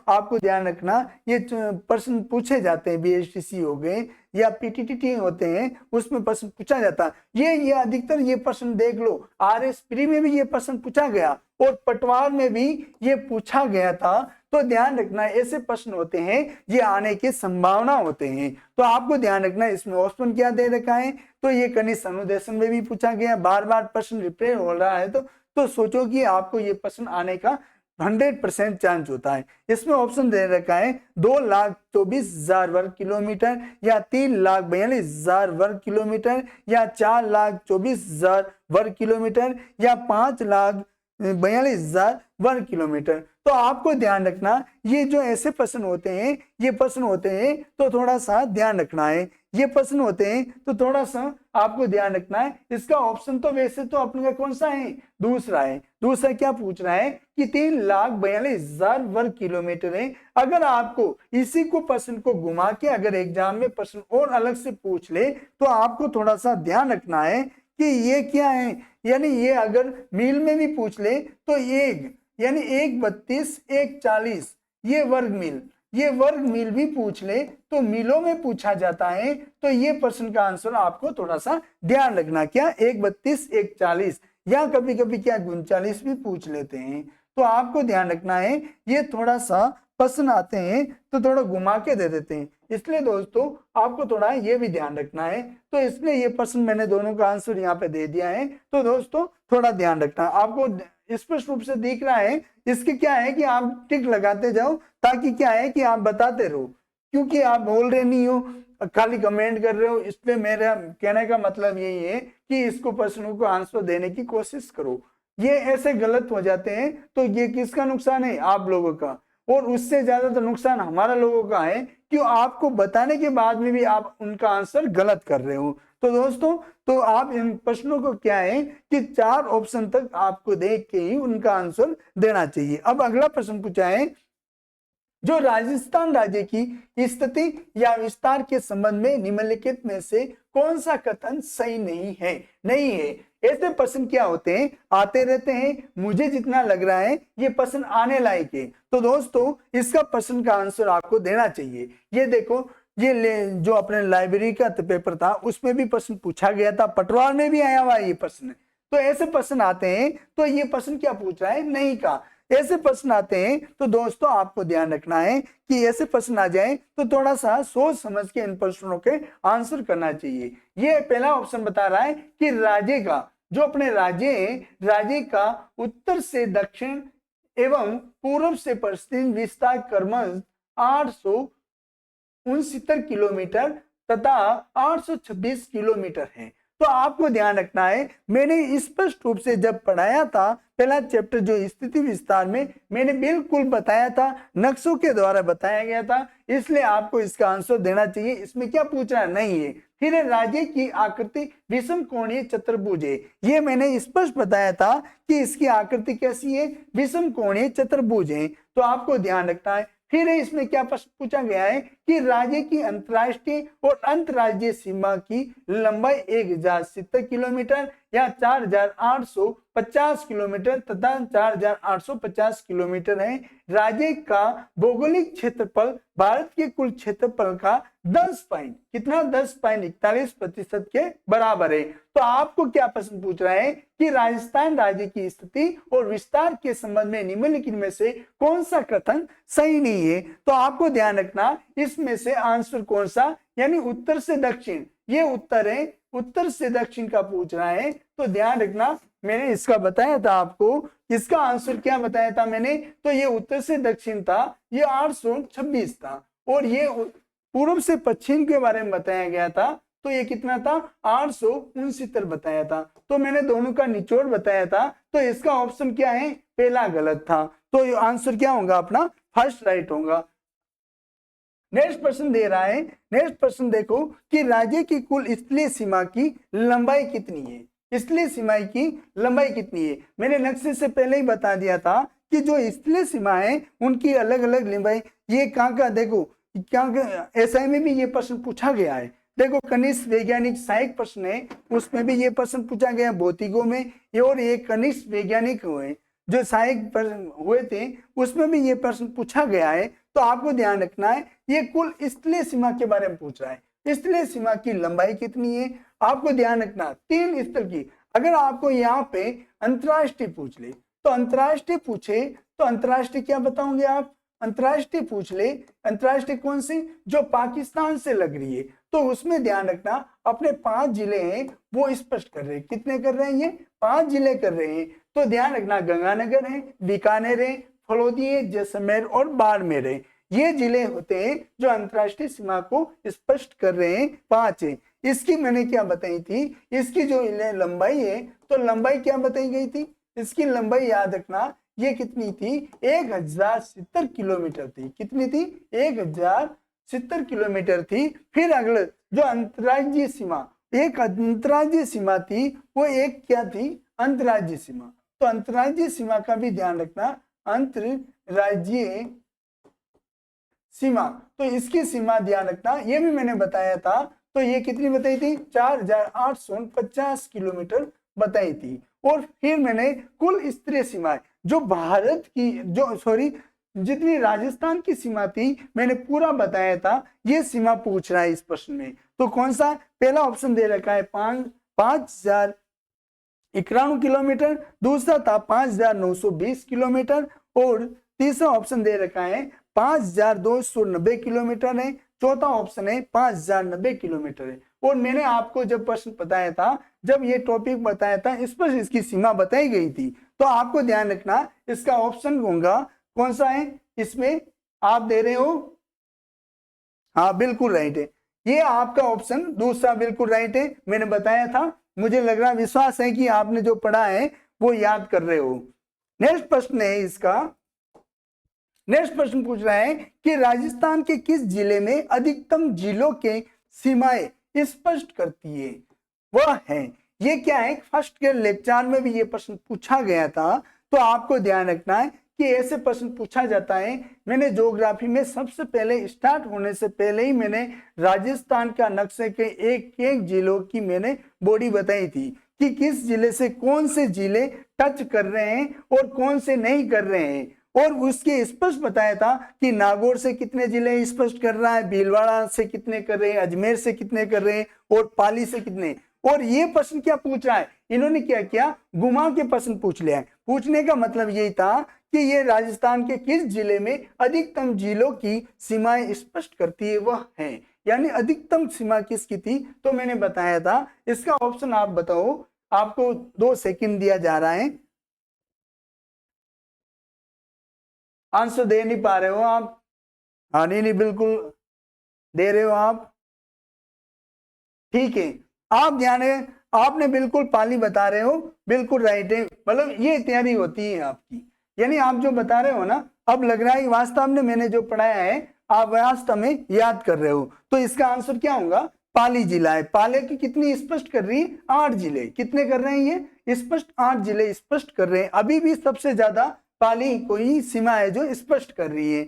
आपको ध्यान रखना ये प्रश्न पूछे जाते हैं, बीएसटीसी हो गए या पीटीटीटी होते हैं, उसमें प्रश्न पूछा जाता है। ये अधिकतर ये प्रश्न देख लो, आरएस प्री में भी ये प्रश्न पूछा गया और पटवार में भी ये पूछा गया था। तो ध्यान रखना ऐसे प्रश्न होते हैं ये आने की संभावना होते हैं। तो आपको ध्यान रखना इसमें ऑप्शन क्या दे रखा है, तो ये कनिष्ठ अनुदेशन में भी पूछा गया, बार बार प्रश्न रिपीट हो रहा है। तो सोचो कि आपको ये प्रश्न आने का 100% चांस होता है। इसमें ऑप्शन दे रखा है 2,24,000 वर्ग किलोमीटर या 3,42,000 वर्ग किलोमीटर या 4,24,000 वर्ग किलोमीटर या 5,42,000 वर्ग किलोमीटर। तो आपको ध्यान रखना ये जो ऐसे प्रश्न होते हैं, ये प्रश्न होते हैं तो थोड़ा सा ध्यान रखना है, ये प्रश्न होते हैं तो थोड़ा सा आपको ध्यान रखना है। इसका ऑप्शन तो वैसे तो अपने का कौन सा है, दूसरा है। दूसरा क्या पूछ रहा है कि 3,42,000 वर्ग किलोमीटर है। अगर आपको इसी को प्रश्न को घुमा के अगर एग्जाम में प्रश्न और अलग से पूछ ले तो आपको थोड़ा सा ध्यान रखना है कि ये क्या है, यानी ये अगर मील में भी पूछ ले तो एक यानी 1,32 1,40 ये वर्ग मील, ये वर्ग मील भी पूछ ले तो मीलों में पूछा जाता है। तो ये प्रश्न का आंसर आपको थोड़ा सा ध्यान रखना, क्या 1,32 1,40 या कभी कभी क्या 39 भी पूछ लेते हैं। तो आपको ध्यान रखना है ये थोड़ा सा प्रश्न आते हैं तो थोड़ा घुमा के दे देते हैं, इसलिए दोस्तों आपको थोड़ा ये भी ध्यान रखना है। तो इसलिए ये प्रश्न मैंने दोनों का आंसर यहाँ पे दे दिया है। तो दोस्तों थोड़ा ध्यान रखना, आपको स्पष्ट रूप से दिख रहा है। इसके क्या है कि आप टिक लगाते जाओ ताकि क्या है कि आप बताते रहो। क्योंकि आप बोल रहे नहीं हो, खाली कमेंट कर रहे हो, इसलिए मेरा कहने का मतलब यही है कि इसको प्रश्नों को आंसर देने की कोशिश करो। ये ऐसे गलत हो जाते हैं तो ये किसका नुकसान है? आप लोगों का। और उससे ज्यादा तो नुकसान हमारा लोगों का है, क्यों आपको बताने के बाद में भी आप उनका आंसर गलत कर रहे हो। तो दोस्तों, तो आप इन प्रश्नों को क्या है कि 4 ऑप्शन तक आपको देख के ही उनका आंसर देना चाहिए। अब अगला प्रश्न पूछा है, जो राजस्थान राज्य की स्थिति या विस्तार के संबंध में निम्नलिखित में से कौन सा कथन सही नहीं है। ऐसे प्रश्न क्या होते हैं, आते रहते हैं, मुझे जितना लग रहा है ये प्रश्न आने लायक है। तो दोस्तों, इसका प्रश्न का आंसर आपको देना चाहिए। ये देखो, ये जो अपने लाइब्रेरी का पेपर था उसमें भी प्रश्न पूछा गया था, पटवार में भी आया हुआ ये प्रश्न। तो ऐसे प्रश्न आते हैं, तो ये प्रश्न क्या पूछ रहा है? नहीं का। ऐसे प्रश्न आते हैं तो दोस्तों आपको ध्यान रखना है कि ऐसे प्रश्न आ जाए तो थोड़ा सा सोच समझ के इन प्रश्नों के आंसर करना चाहिए। ये पहला ऑप्शन बता रहा है कि राज्य का, जो अपने राज्य है, राज्य का उत्तर से दक्षिण एवं पूर्व से पश्चिम विस्तार क्रमशः 869 किलोमीटर तथा 826 किलोमीटर है। तो आपको ध्यान रखना है, मैंने स्पष्ट रूप से जब पढ़ाया था पहला चैप्टर जो स्थिति विस्तार में, मैंने बिल्कुल बताया था, नक्शों के द्वारा बताया गया था, इसलिए आपको इसका आंसर देना चाहिए। इसमें क्या पूछना नहीं है। फिर राज्य की आकृति विषम कोणीय चतुर्भुज है, ये मैंने स्पष्ट बताया था कि इसकी आकृति कैसी है, विषम कोणीय चतुर्भुज है। तो आपको ध्यान रखना है। फिर इसमें क्या प्रश्न पूछा गया है कि राज्य की अंतर्राष्ट्रीय और अंतर्राज्यीय सीमा की लंबाई 1070 किलोमीटर या 4850 किलोमीटर तथा 4850 किलोमीटर है। राज्य का भौगोलिक क्षेत्रफल भारत के कुल क्षेत्रफल का 10 पॉइंट कितना 10.41% के बराबर है। तो आपको क्या प्रश्न पूछ रहा है कि राजस्थान राज्य की स्थिति और विस्तार के संबंध में निम्नलिखित में से कौन सा कथन सही नहीं है। तो आपको ध्यान रखना, इसमें से आंसर कौन सा, यानी उत्तर से दक्षिण, ये उत्तर है, उत्तर से दक्षिण का पूछ रहा है। तो ध्यान रखना, मैंने इसका बताया था आपको, इसका आंसर क्या बताया था मैंने, तो ये उत्तर से दक्षिण था, ये 826 था, और ये पूर्व से पश्चिम के बारे में बताया गया था, तो ये कितना था 869 बताया था। तो मैंने दोनों का निचोड़ बताया था, तो इसका ऑप्शन क्या है, पहला गलत था। तो ये आंसर क्या होगा अपना, फर्स्ट राइट होगा। नेक्स्ट प्रश्न दे रहा है, नेक्स्ट प्रश्न देखो कि राज्य की कुल स्थलीय सीमा की लंबाई कितनी है। स्थलीय सीमा की लंबाई कितनी है, मैंने नक्शे से पहले ही बता दिया था कि जो स्थलीय सीमा है उनकी अलग अलग लंबाई। ये कहाँ का देखो, क्या एसआई में भी ये प्रश्न पूछा गया है। देखो, कनिष्ठ वैज्ञानिक सहायक प्रश्न है, उसमें भी ये प्रश्न पूछा गया भौतिकों में, और ये कनिष्ठ वैज्ञानिक हुए जो सहायक हुए थे, उसमें भी ये प्रश्न पूछा गया है। तो आपको ध्यान रखना है, ये कुल स्थलीय सीमा के बारे में पूछ रहा है। स्थलीय सीमा की लंबाई कितनी है, आपको ध्यान रखना 3 स्थल की। अगर आपको यहाँ पे अंतरराष्ट्रीय पूछ ले, तो अंतरराष्ट्रीय पूछे तो अंतरराष्ट्रीय क्या बताओगे आप, अंतरराष्ट्रीय पूछ ले, अंतरराष्ट्रीय कौन सी, जो पाकिस्तान से लग रही है, तो उसमें ध्यान रखना अपने 5 जिले हैं वो स्पष्ट कर रहे हैं। कितने कर रहे हैं, ये 5 जिले कर रहे हैं। तो ध्यान रखना, गंगानगर है, बीकानेर है, फलोदी है, जैसलमेर और बाड़मेर है। ये जिले होते हैं जो अंतरराष्ट्रीय सीमा को स्पष्ट कर रहे हैं, 5 है। इसकी मैंने क्या बताई थी, इसकी जो लंबाई है, तो लंबाई क्या बताई गई थी, इसकी लंबाई याद रखना, ये कितनी थी, 1070 किलोमीटर थी। कितनी थी, 1070 किलोमीटर थी। फिर अगले जो अंतर्राज्यीय सीमा, एक अंतर्राज्यीय सीमा थी, वो एक क्या थी, अंतर्राज्यीय सीमा। तो अंतर्राज्यीय सीमा का भी ध्यान रखना, अंतर्राज्यीय सीमा, तो इसकी सीमा ध्यान रखना, ये भी मैंने बताया था। तो ये कितनी बताई थी, 4850 किलोमीटर बताई थी। और फिर मैंने कुल स्तरीय सीमाएं, जो भारत की, जो सॉरी जितनी राजस्थान की सीमा थी, मैंने पूरा बताया था। ये सीमा पूछ रहा है इस प्रश्न में। तो कौन सा, पहला ऑप्शन दे रखा है 5091 किलोमीटर, दूसरा था 5920 किलोमीटर, और तीसरा ऑप्शन दे रखा है 5290 किलोमीटर है, चौथा ऑप्शन है 5090 किलोमीटर है। और मैंने आपको जब प्रश्न बताया था, जब ये टॉपिक बताया था, इस पर इसकी सीमा बताई गई थी। तो आपको ध्यान रखना, इसका ऑप्शन होगा कौन सा है, इसमें आप दे रहे हो हाँ बिल्कुल राइट है, ये आपका ऑप्शन दूसरा बिल्कुल राइट है, मैंने बताया था। मुझे लग रहा विश्वास है कि आपने जो पढ़ा है वो याद कर रहे हो। नेक्स्ट प्रश्न है इसका, नेक्स्ट प्रश्न पूछ रहा है कि राजस्थान के किस जिले में अधिकतम जिलों के सीमाएं स्पष्ट करती है, वह है, ये क्या है, फर्स्ट के लेक्चर में भी ये प्रश्न पूछा गया था। तो आपको ध्यान रखना है कि ऐसे प्रश्न पूछा जाता है। मैंने ज्योग्राफी में सबसे पहले स्टार्ट होने से पहले ही मैंने राजस्थान का नक्शे के एक एक जिलों की मैंने बॉडी बताई थी कि किस जिले से कौन से जिले टच कर रहे हैं और कौन से नहीं कर रहे हैं, और उसके स्पष्ट बताया था कि नागौर से कितने जिले स्पष्ट कर रहा है, भीलवाड़ा से कितने कर रहे हैं, अजमेर से कितने कर रहे हैं और पाली से कितने। और ये प्रश्न क्या पूछ रहा है, इन्होंने क्या किया, घुमा के प्रश्न पूछ लिया है। पूछने का मतलब यही था कि ये राजस्थान के किस जिले में अधिकतम जिलों की सीमाएं स्पष्ट करती है वह है, यानी अधिकतम सीमा किसकी थी, तो मैंने बताया था। इसका ऑप्शन आप बताओ, आपको 2 सेकंड दिया जा रहा है। आंसर दे नहीं पा रहे हो आप? हाँ नहीं बिल्कुल दे रहे हो आप, ठीक है। आप ध्यान है, आपने बिल्कुल पाली बता रहे हो, बिल्कुल राइट है। मतलब ये तैयारी होती है आपकी, यानी आप जो बता रहे हो ना, अब लग रहा है वास्तव में मैंने जो पढ़ाया है आप वास्तव में याद कर रहे हो। तो इसका आंसर क्या होगा, पाली जिला है। पाली की कितनी स्पष्ट कर रही है, 8 जिले। कितने कर रहे हैं ये स्पष्ट, 8 जिले स्पष्ट कर रहे हैं। अभी भी सबसे ज्यादा पाली कोई सीमा है जो स्पष्ट कर रही है।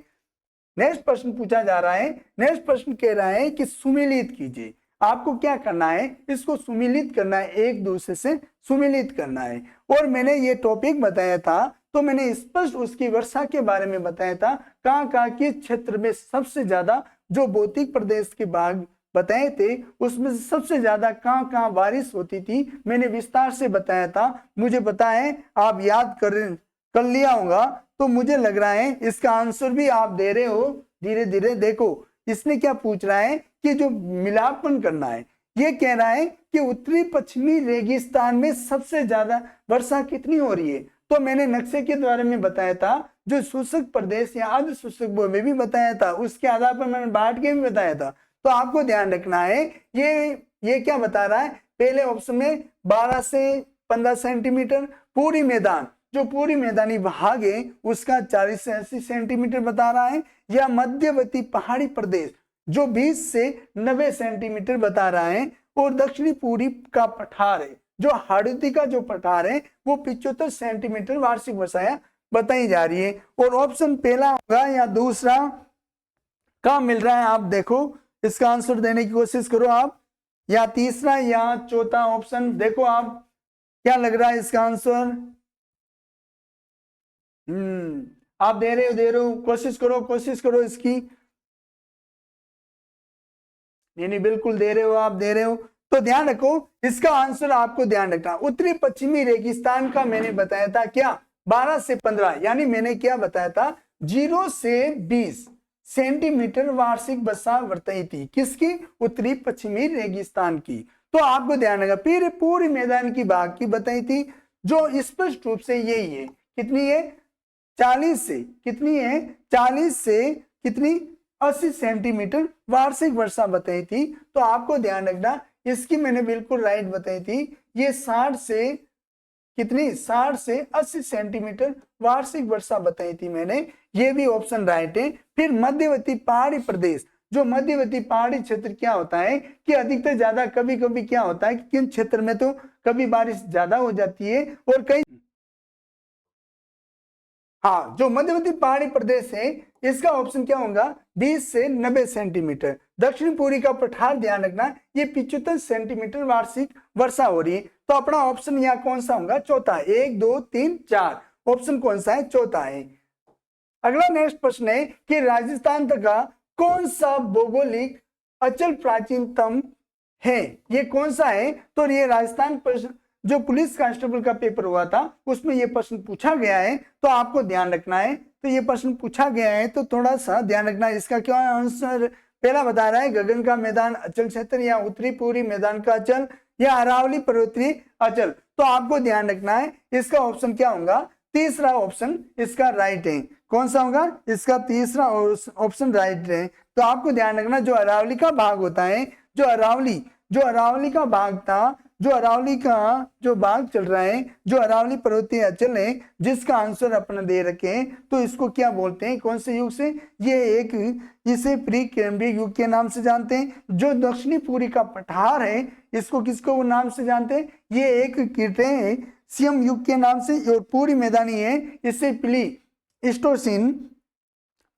नेक्स्ट प्रश्न पूछा जा रहा है, नेक्स्ट प्रश्न कह रहा है कि सुमिलित कीजिए। आपको क्या करना है, इसको सुमिलित करना है, एक दूसरे से सुमिलित करना है। और मैंने ये टॉपिक बताया था, तो मैंने स्पष्ट उसकी वर्षा के बारे में बताया था, कहाँ किस क्षेत्र में सबसे ज्यादा, जो भौतिक प्रदेश के भाग बताए थे उसमें से सबसे ज्यादा कहाँ बारिश होती थी, मैंने विस्तार से बताया था। मुझे पता है आप याद कर लिया होगा। तो मुझे लग रहा है इसका आंसर भी आप दे रहे हो धीरे धीरे। देखो इसने क्या पूछ रहा है कि जो मिलापन करना है, ये कह रहा है कि उत्तरी पश्चिमी रेगिस्तान में सबसे ज्यादा वर्षा कितनी हो रही है। तो मैंने नक्शे के द्वारा में बताया था, जो शुष्क प्रदेश या अर्ध शुष्क में भी बताया था, उसके आधार पर मैंने बांट के भी बताया था। तो आपको ध्यान रखना है, ये क्या बता रहा है, पहले ऑप्शन में 12 से 15 सेंटीमीटर, पूरी मैदान, जो पूरी मैदानी भाग है उसका 40 से 80 सेंटीमीटर बता रहा है, या मध्यवर्ती पहाड़ी प्रदेश जो 20 से 90 सेंटीमीटर बता रहा है, और दक्षिणी पूर्वी का पठार है, जो हाड़ौती का जो पठार है वो 75 सेंटीमीटर वार्षिक वर्षा बताई जा रही है। और ऑप्शन पहला होगा या दूसरा क्या मिल रहा है, आप देखो इसका आंसर देने की कोशिश करो आप, या तीसरा या चौथा ऑप्शन देखो आप, क्या लग रहा है इसका आंसर। आप दे रहे हो, कोशिश करो इसकी। नहीं बिल्कुल दे रहे हो, आप दे रहे हो। तो ध्यान रखो, इसका आंसर आपको ध्यान रखना, उत्तरी पश्चिमी रेगिस्तान का मैंने बताया था क्या, 12 से 15, यानी मैंने क्या बताया था, 0 से 20 सेंटीमीटर वार्षिक वर्षा बरती थी, किसकी, उत्तरी पश्चिमी रेगिस्तान की। तो आपको ध्यान रखना, फिर पूरी मैदान की भाग की बताई थी, जो स्पष्ट रूप से यही है, कितनी है, 40 से कितनी है, 40 से कितनी 80 सेंटीमीटर वार्षिक वर्षा बताई थी। तो आपको ध्यान रखना, इसकी मैंने बिल्कुल राइट बताई थी, ये 60 से कितनी, 60 से 80 सेंटीमीटर वार्षिक वर्षा बताई थी मैंने, ये भी ऑप्शन राइट है। फिर मध्यवर्ती पहाड़ी प्रदेश, जो मध्यवर्ती पहाड़ी क्षेत्र क्या होता है कि अधिकतर ज्यादा, कभी कभी क्या होता है कि किन क्षेत्र में तो कभी बारिश ज्यादा हो जाती है और कई, हाँ जो मध्यवर्ती पहाड़ी प्रदेश है इसका ऑप्शन क्या होगा, 20 से 90 सेंटीमीटर। दक्षिण पूर्वी का पठार ध्यान रखना, ये 75 सेंटीमीटर वार्षिक वर्षा हो रही है। तो अपना ऑप्शन यहाँ कौन सा होगा, चौथा, 1 2 3 4, ऑप्शन कौन सा है, चौथा है। अगला नेक्स्ट प्रश्न है कि राजस्थान का कौन सा भौगोलिक अचल प्राचीनतम है, ये कौन सा है। तो ये राजस्थान जो पुलिस कांस्टेबल का पेपर हुआ था उसमें ये प्रश्न पूछा गया है, तो आपको ध्यान रखना है। तो ये प्रश्न पूछा गया है तो थोड़ा सा ध्यान रखना है। इसका क्या आंसर, पहला बता रहा है गगन का मैदान अचल क्षेत्र, या उत्तरी पूर्वी मैदान का अचल, या अरावली पर्वतीय अचल। तो आपको ध्यान रखना है इसका ऑप्शन क्या होगा, तीसरा ऑप्शन इसका राइट है। कौन सा होगा? इसका तीसरा ऑप्शन राइट है। तो आपको ध्यान रखना, जो अरावली का भाग होता है, जो अरावली का भाग था, जो अरावली का जो भाग चल रहा है, जो अरावली पर्वतीय अंचल है, जिसका आंसर अपना दे रखे, तो इसको क्या बोलते हैं, कौन से युग से? ये एक इसे प्री कैम्ब्रिक युग के नाम से जानते हैं। जो दक्षिणी पूरी का पठार है, इसको किसको नाम से जानते हैं? ये एक क्रीटेशियम युग के नाम से, और पूरी मैदानी है, इससे प्लीस्टोसीन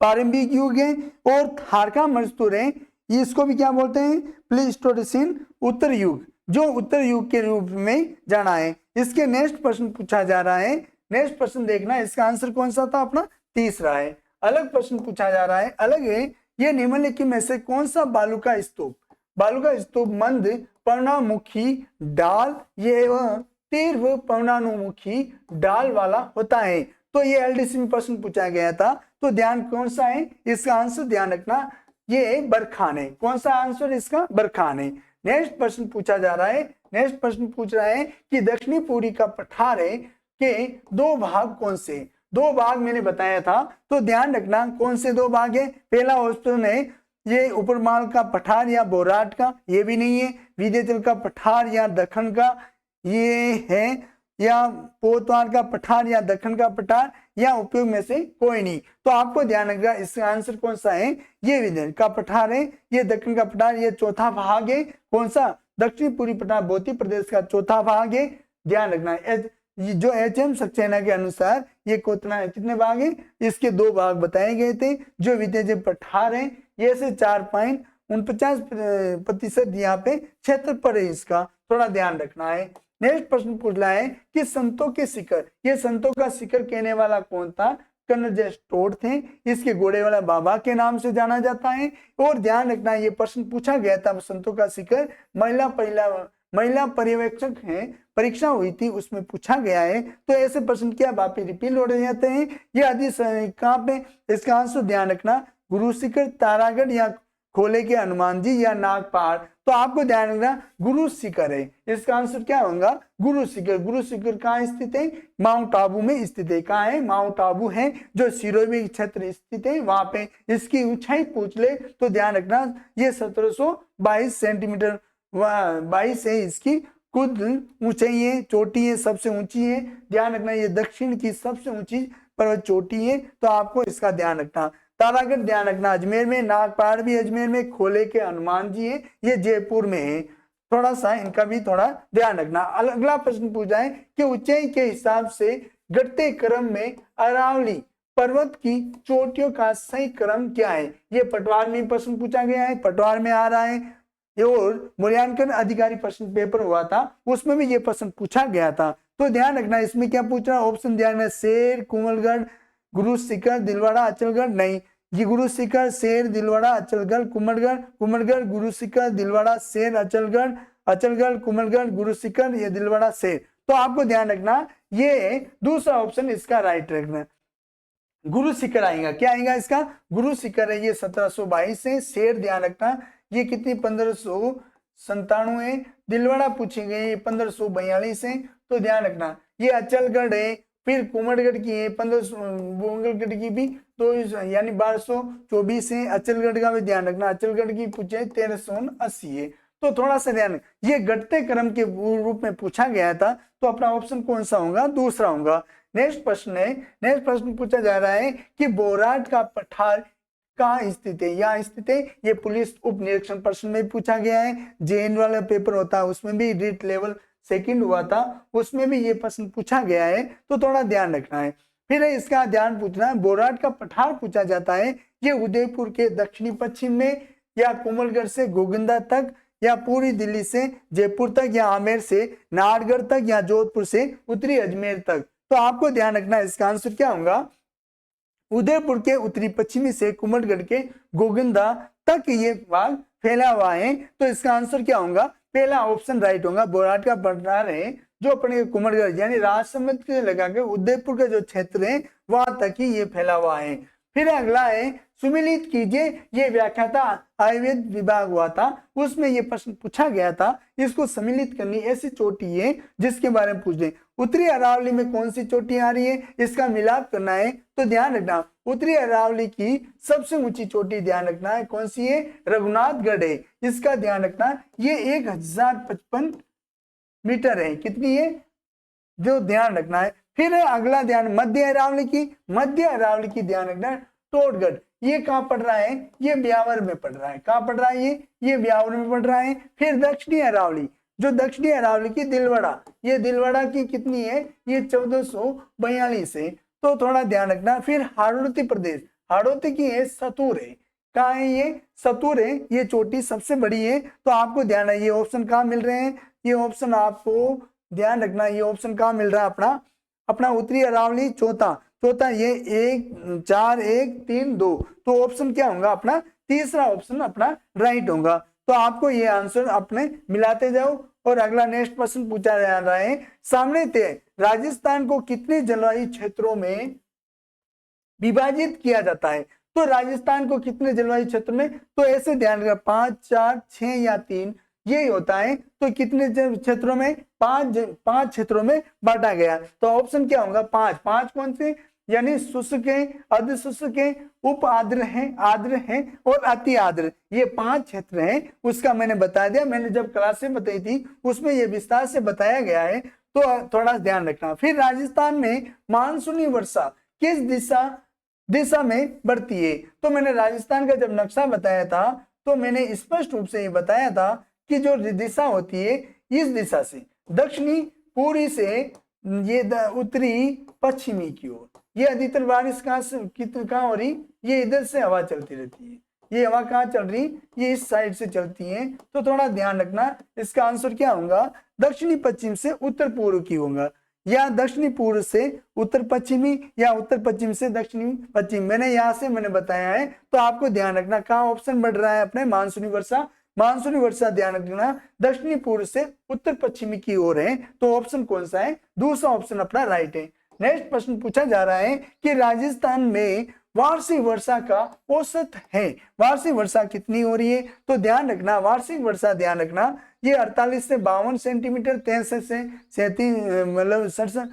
प्रारंभिक युग है। और थारका मजदूर है, इसको भी क्या बोलते हैं? प्लीस्टोसीन उत्तर युग, जो उत्तर युग के रूप में जाना है। इसके नेक्स्ट प्रश्न पूछा जा रहा है, नेक्स्ट प्रश्न देखना, इसका आंसर कौन सा था? अपना तीसरा है। अलग प्रश्न पूछा जा रहा है, अलग है, ये निम्नलिखित में से कौन सा बालू का स्तूप मंद पर्णामुखी डाल एवं तीव्र पर्णानुमुखी डाल वाला होता है? तो ये एलडीसी में प्रश्न पूछा गया था। तो ध्यान कौन सा है? इसका आंसर ध्यान रखना, ये बरखान है। कौन सा आंसर इसका? बरखान है। नेक्स्ट प्रश्न पूछा जा रहा है, नेक्स्ट प्रश्न पूछ रहा है कि दक्षिणी पूरी का पठार है के दो भाग कौन से? दो भाग मैंने बताया था, तो ध्यान रखना कौन से दो भाग है। पहला ऑप्शन है ये उपरमाल का पठार या बोराट का, ये भी नहीं है। विंध्याचल का पठार या दखन का, ये है। या पोतवार का पठार या दखन का पठार, या उपयोग में से कोई नहीं। तो आपको ध्यान रखना, इसका आंसर कौन सा है? ये विंध्य का पठार है, ये दक्षिण का पठार, ये चौथा भाग है। कौन सा? दक्षिणी पूरी पठार भौती प्रदेश का चौथा भाग है। ध्यान रखना, जो HM सक्सेना के अनुसार ये कितने भाग है? इसके दो भाग बताए गए थे। जो विंध्याचल पठार है, ये से 4.49% यहाँ पे क्षेत्रफल है, इसका थोड़ा ध्यान रखना है। नेक्स्ट प्रश्न पूछ रहा है कि संतों के शिखर, ये संतों का शिखर कहने वाला कौन था? कर्णजय टोड थे। इसके घोड़े वाला बाबा के नाम से जाना जाता है। और ध्यान रखना, ये प्रश्न पूछा गया था, संतों का शिखर महिला पर्यवेक्षक है, परीक्षा हुई थी, उसमें पूछा गया है। तो ऐसे प्रश्न क्या वापिस रिपीट हो जाते हैं? ये आदि कहाँ पे? इसका आंसर ध्यान रखना, गुरु शिखर, तारागढ़, या खोले के हनुमान जी, या नागपहाड़। तो आपको ध्यान रखना गुरु शिखर है, इसका आंसर क्या होगा? गुरु शिखर। गुरु शिखर कहाँ स्थित है? माउंट आबू में स्थित है। कहाँ है? माउंट आबू है, जो सिरोही क्षेत्र स्थित है, वहां पे। इसकी ऊंचाई पूछ ले तो ध्यान रखना, ये 1722 सेंटीमीटर 22 है इसकी खुद ऊंचाई है, चोटी है, सबसे ऊंची है। ध्यान रखना, ये दक्षिण की सबसे ऊंची पर्वत चोटी है। तो आपको इसका ध्यान रखना। तारागढ़ ध्यान रखना अजमेर में, नागपहाड़ भी अजमेर में, खोले के हनुमान जी है, ये जयपुर में है। थोड़ा सा इनका भी थोड़ा ध्यान रखना। अगला प्रश्न पूछा है कि ऊंचाई के हिसाब से घटते क्रम में अरावली पर्वत की चोटियों का सही क्रम क्या है? ये पटवार में प्रश्न पूछा गया है, पटवार में आ रहा है। और मूल्यांकन अधिकारी प्रश्न पेपर हुआ था, उसमें भी ये प्रश्न पूछा गया था। तो ध्यान रखना, इसमें क्या पूछ रहा है? ऑप्शन ध्यान है, शेर, कुमलगढ़, गुरु शिखर, दिलवाड़ा, अचलगढ़। नहीं, ये गुरु शिखर, शेर, दिलवाड़ा, अचलगढ़, कुमलगढ़, गुरु शिखर, दिलवाड़ा, शेर, अचलगढ़, कुमलगढ़, गुरु शिखर, ये दिलवाड़ा, शेर। तो आपको ध्यान रखना, ये दूसरा ऑप्शन इसका राइट रखना, गुरु शिखर आएगा। क्या आएगा इसका? गुरु शिखर है, ये 1722 है। शेर ध्यान रखना, ये कितनी 1597 है। दिलवाड़ा पूछे गए, ये 1542 है। तो ध्यान रखना, ये अचलगढ़ है। फिर कुमलगढ़ की है 1500 की भी, तो यानी 1224 है। अचलगढ़ का भी ध्यान रखना, अचलगढ़ की पूछे 1380 है। तो थोड़ा सा ध्यान, ये घटते क्रम के रूप में पूछा गया था। तो अपना ऑप्शन कौन सा होगा? दूसरा होगा। नेक्स्ट प्रश्न है, नेक्स्ट प्रश्न पूछा जा रहा है कि बोराट का पठार कहाँ स्थित है? यहाँ स्थित है। ये पुलिस उप निरीक्षण प्रश्न में पूछा गया है। JN वाला पेपर होता है, उसमें भी रीट लेवल सेकंड हुआ था, उसमें भी ये प्रश्न पूछा गया है। तो थोड़ा ध्यान रखना है। फिर इसका ध्यान पूछना है, बोराट का पठार पूछा जाता है, ये उदयपुर के दक्षिणी पश्चिम में, या कोमलगढ़ से गोविंदा तक, या पूरी दिल्ली से जयपुर तक, या आमेर से नाहरगढ़ तक, या जोधपुर से उत्तरी अजमेर तक। तो आपको ध्यान रखना, इसका आंसर क्या होगा? उदयपुर के उत्तरी पश्चिमी से कुमलगढ़ के गोविंदा तक ये भाग फैला हुआ है। तो इसका आंसर क्या होगा? पहला ऑप्शन राइट होगा। बोराट का पठार है जो अपने कुमलगढ़ यानी राजसमंद के लगा के उदयपुर का जो क्षेत्र है वहां तक ही ये फैला हुआ है। फिर अगला है सुमिलित कीजिए। ये व्याख्याता आयुर्वेद विभाग हुआ था, उसमें ये प्रश्न पूछा गया था। इसको सम्मिलित करनी ऐसी चोटी है जिसके बारे में पूछ दें। उत्तरी अरावली में कौन सी चोटी आ रही है, इसका मिलाप करना है तो ध्यान रखना उत्तरी अरावली की सबसे ऊंची चोटी ध्यान रखना है कौन सी है, रघुनाथगढ़ है। इसका ध्यान रखना, ये 1055 मीटर है। कितनी है जो ध्यान रखना है। फिर अगला ध्यान मध्य अरावली की, मध्य अरावली की ध्यान रखना है टोटगढ़। ये कहाँ पड़ रहा है, ये ब्यावर में पड़ रहा है। कहाँ पड़ रहा है ये ब्यावर में पड़ रहा है। फिर दक्षिणी अरावली, जो दक्षिणी अरावली की दिलवाड़ा, ये दिलवाड़ा की कितनी है, ये 1442 है, तो थोड़ा ध्यान रखना। फिर हाड़ौती प्रदेश, हाड़ौती की है सतूर है। कहा है ये, सतूर है, ये चोटी सबसे बड़ी है। तो आपको ध्यान है, ये ऑप्शन कहाँ मिल रहे हैं, ये ऑप्शन आपको ध्यान रखना, ये ऑप्शन कहाँ मिल रहा है अपना उत्तरी अरावली चौथा, ये 1 4 1 3 2, तो ऑप्शन क्या होगा अपना तीसरा ऑप्शन अपना राइट होगा। तो आपको ये आंसर अपने मिलाते जाओ। और अगला नेक्स्ट प्रश्न पूछा जा रहा है, सामने थे राजस्थान को कितने जलवायु क्षेत्रों में विभाजित किया जाता है। तो राजस्थान को कितने जलवायु क्षेत्र में, तो ऐसे ध्यान रखना 5 4 6 या 3 यही होता है। तो कितने क्षेत्रों में, 5 क्षेत्रों में बांटा गया। तो ऑप्शन क्या होगा 5 कौन से, यानी शुष्क है, अर्ध शुष्क है, उप आर्द्र है, आर्द्र है और अति आर्द्र, ये 5 क्षेत्र हैं। उसका मैंने बता दिया, मैंने जब क्लासें बताई थी उसमें ये विस्तार से बताया गया है, तो थोड़ा ध्यान रखना। फिर राजस्थान में मानसूनी वर्षा किस दिशा में बढ़ती है। तो मैंने राजस्थान का जब नक्शा बताया था तो मैंने स्पष्ट रूप से ये बताया था कि जो दिशा होती है इस दिशा से दक्षिणी पूर्वी से ये उत्तरी पश्चिमी की ओर, ये अधिकतर बारिश कहाँ हो रही, ये इधर से हवा चलती रहती है। ये हवा कहाँ चल रही, ये इस साइड से चलती है। तो थोड़ा ध्यान रखना, इसका आंसर क्या होगा, दक्षिणी पश्चिम से उत्तर पूर्व की होगा, या दक्षिणी पूर्व से उत्तर पश्चिमी, या उत्तर पश्चिम से दक्षिणी पश्चिम। मैंने यहाँ से मैंने बताया है। तो आपको ध्यान रखना कहाँ ऑप्शन बढ़ रहा है अपने मानसूनी वर्षा, मानसूनी वर्षा ध्यान रखना दक्षिणी पूर्व से उत्तर पश्चिमी की ओर है। तो ऑप्शन कौन सा है, दूसरा ऑप्शन अपना राइट है। नेक्स्ट प्रश्न पूछा जा रहा है कि राजस्थान में वार्षिक वर्षा का औसत है, वार्षिक वर्षा कितनी हो रही है। तो ध्यान रखना वार्षिक वर्षा ध्यान रखना ये 48 से 52 सेंटीमीटर, 63 से 37 मतलब 67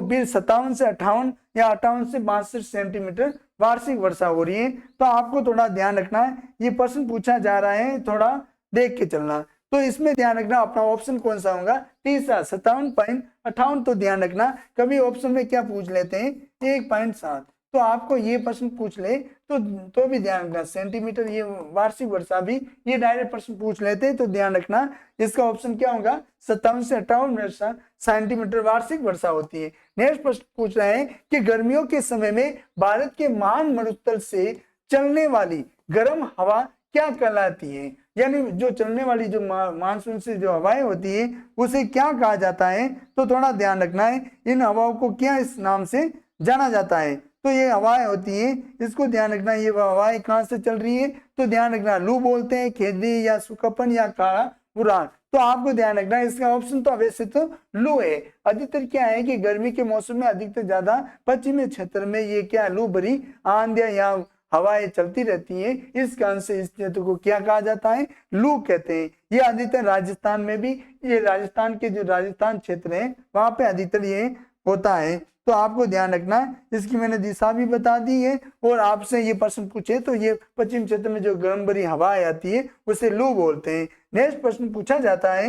फिर 57 से 58 या 58 से 62 सेंटीमीटर वार्षिक वर्षा हो रही है। तो आपको थोड़ा ध्यान रखना है, ये प्रश्न पूछा जा रहा है, थोड़ा देख के चलना। तो इसमें ध्यान रखना अपना ऑप्शन कौन सा होगा, तीसरा 57.58। तो ध्यान रखना कभी ऑप्शन में क्या पूछ लेते हैं 1.7, तो आपको ये प्रश्न पूछ ले तो भी ध्यान रखना सेंटीमीटर, ये वार्षिक वर्षा भी ये डायरेक्ट प्रश्न पूछ लेते हैं। तो ध्यान रखना इसका ऑप्शन क्या होगा 57 से 58 सेंटीमीटर वार्षिक वर्षा होती है। नेक्स्ट प्रश्न पूछ रहे हैं कि गर्मियों के समय में भारत के मान मरुस्थल से चलने वाली गर्म हवा क्या कहलाती है, यानी जो चलने वाली जो मानसून से जो हवाएं होती है उसे क्या कहा जाता है। तो थोड़ा ध्यान रखना है इन हवाओं को क्या इस नाम से जाना जाता है। तो ये हवाएं होती है, इसको ध्यान रखना, ये हवाएं कहाँ से चल रही है। तो ध्यान रखना लू बोलते हैं, खेदी या सुकपन या काला बुरान। तो आपको ध्यान रखना इसका ऑप्शन तो वैसे तो लू है। अधिकतर क्या है कि गर्मी के मौसम में अधिकतर ज्यादा पश्चिमी क्षेत्र में ये क्या लू भरी आंधियां या हवाएं चलती रहती है, इस कारण से इस क्षेत्र को क्या कहा जाता है, लू कहते हैं। ये अधिकतर राजस्थान में भी, ये राजस्थान के जो राजस्थान क्षेत्र है वहां पे अधिकतर ये होता है। तो आपको ध्यान रखना, इसकी मैंने दिशा भी बता दी है। और आपसे ये प्रश्न पूछे तो ये पश्चिम क्षेत्र में जो गर्म भरी हवाएं आती है उसे लू बोलते हैं। नेक्स्ट प्रश्न पूछा जाता है,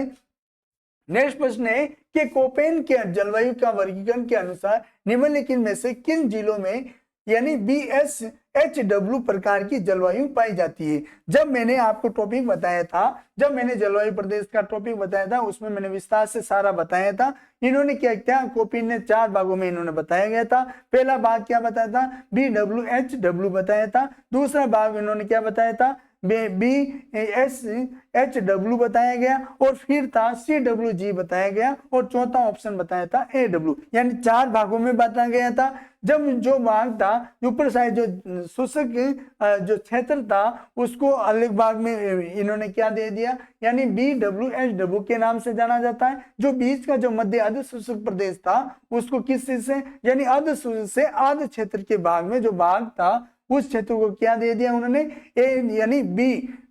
नेक्स्ट प्रश्न है कि कोपेन के जलवायु का वर्गीकरण के अनुसार निम्नलिखित में से किन जिलों में यानी BSHW प्रकार की जलवायु पाई जाती है। जब मैंने आपको टॉपिक बताया था, जब मैंने जलवायु प्रदेश का टॉपिक बताया था उसमें मैंने विस्तार से सारा बताया था। इन्होंने क्या कोपिन ने 4 भागों में इन्होंने बताया गया था। पहला भाग क्या बताया था, BWHW बताया था। दूसरा भाग इन्होंने क्या बताया था, BSHW बताया गया, और फिर था CWG बताया गया, और चौथा ऑप्शन बताया था AW, यानी 4 भागों में बांटा गया था। जब जो भाग था ऊपर साइड जो शुष्क जो क्षेत्र था उसको अलग भाग में इन्होंने क्या दे दिया, यानी BWHW के नाम से जाना जाता है। जो बीच का जो मध्य अर्ध शुष्क प्रदेश था उसको किस चीज से, यानी अर्ध शुष्क से अर्ध क्षेत्र के भाग में जो भाग था उस क्षेत्र को क्या दे दिया उन्होंने, ए यानी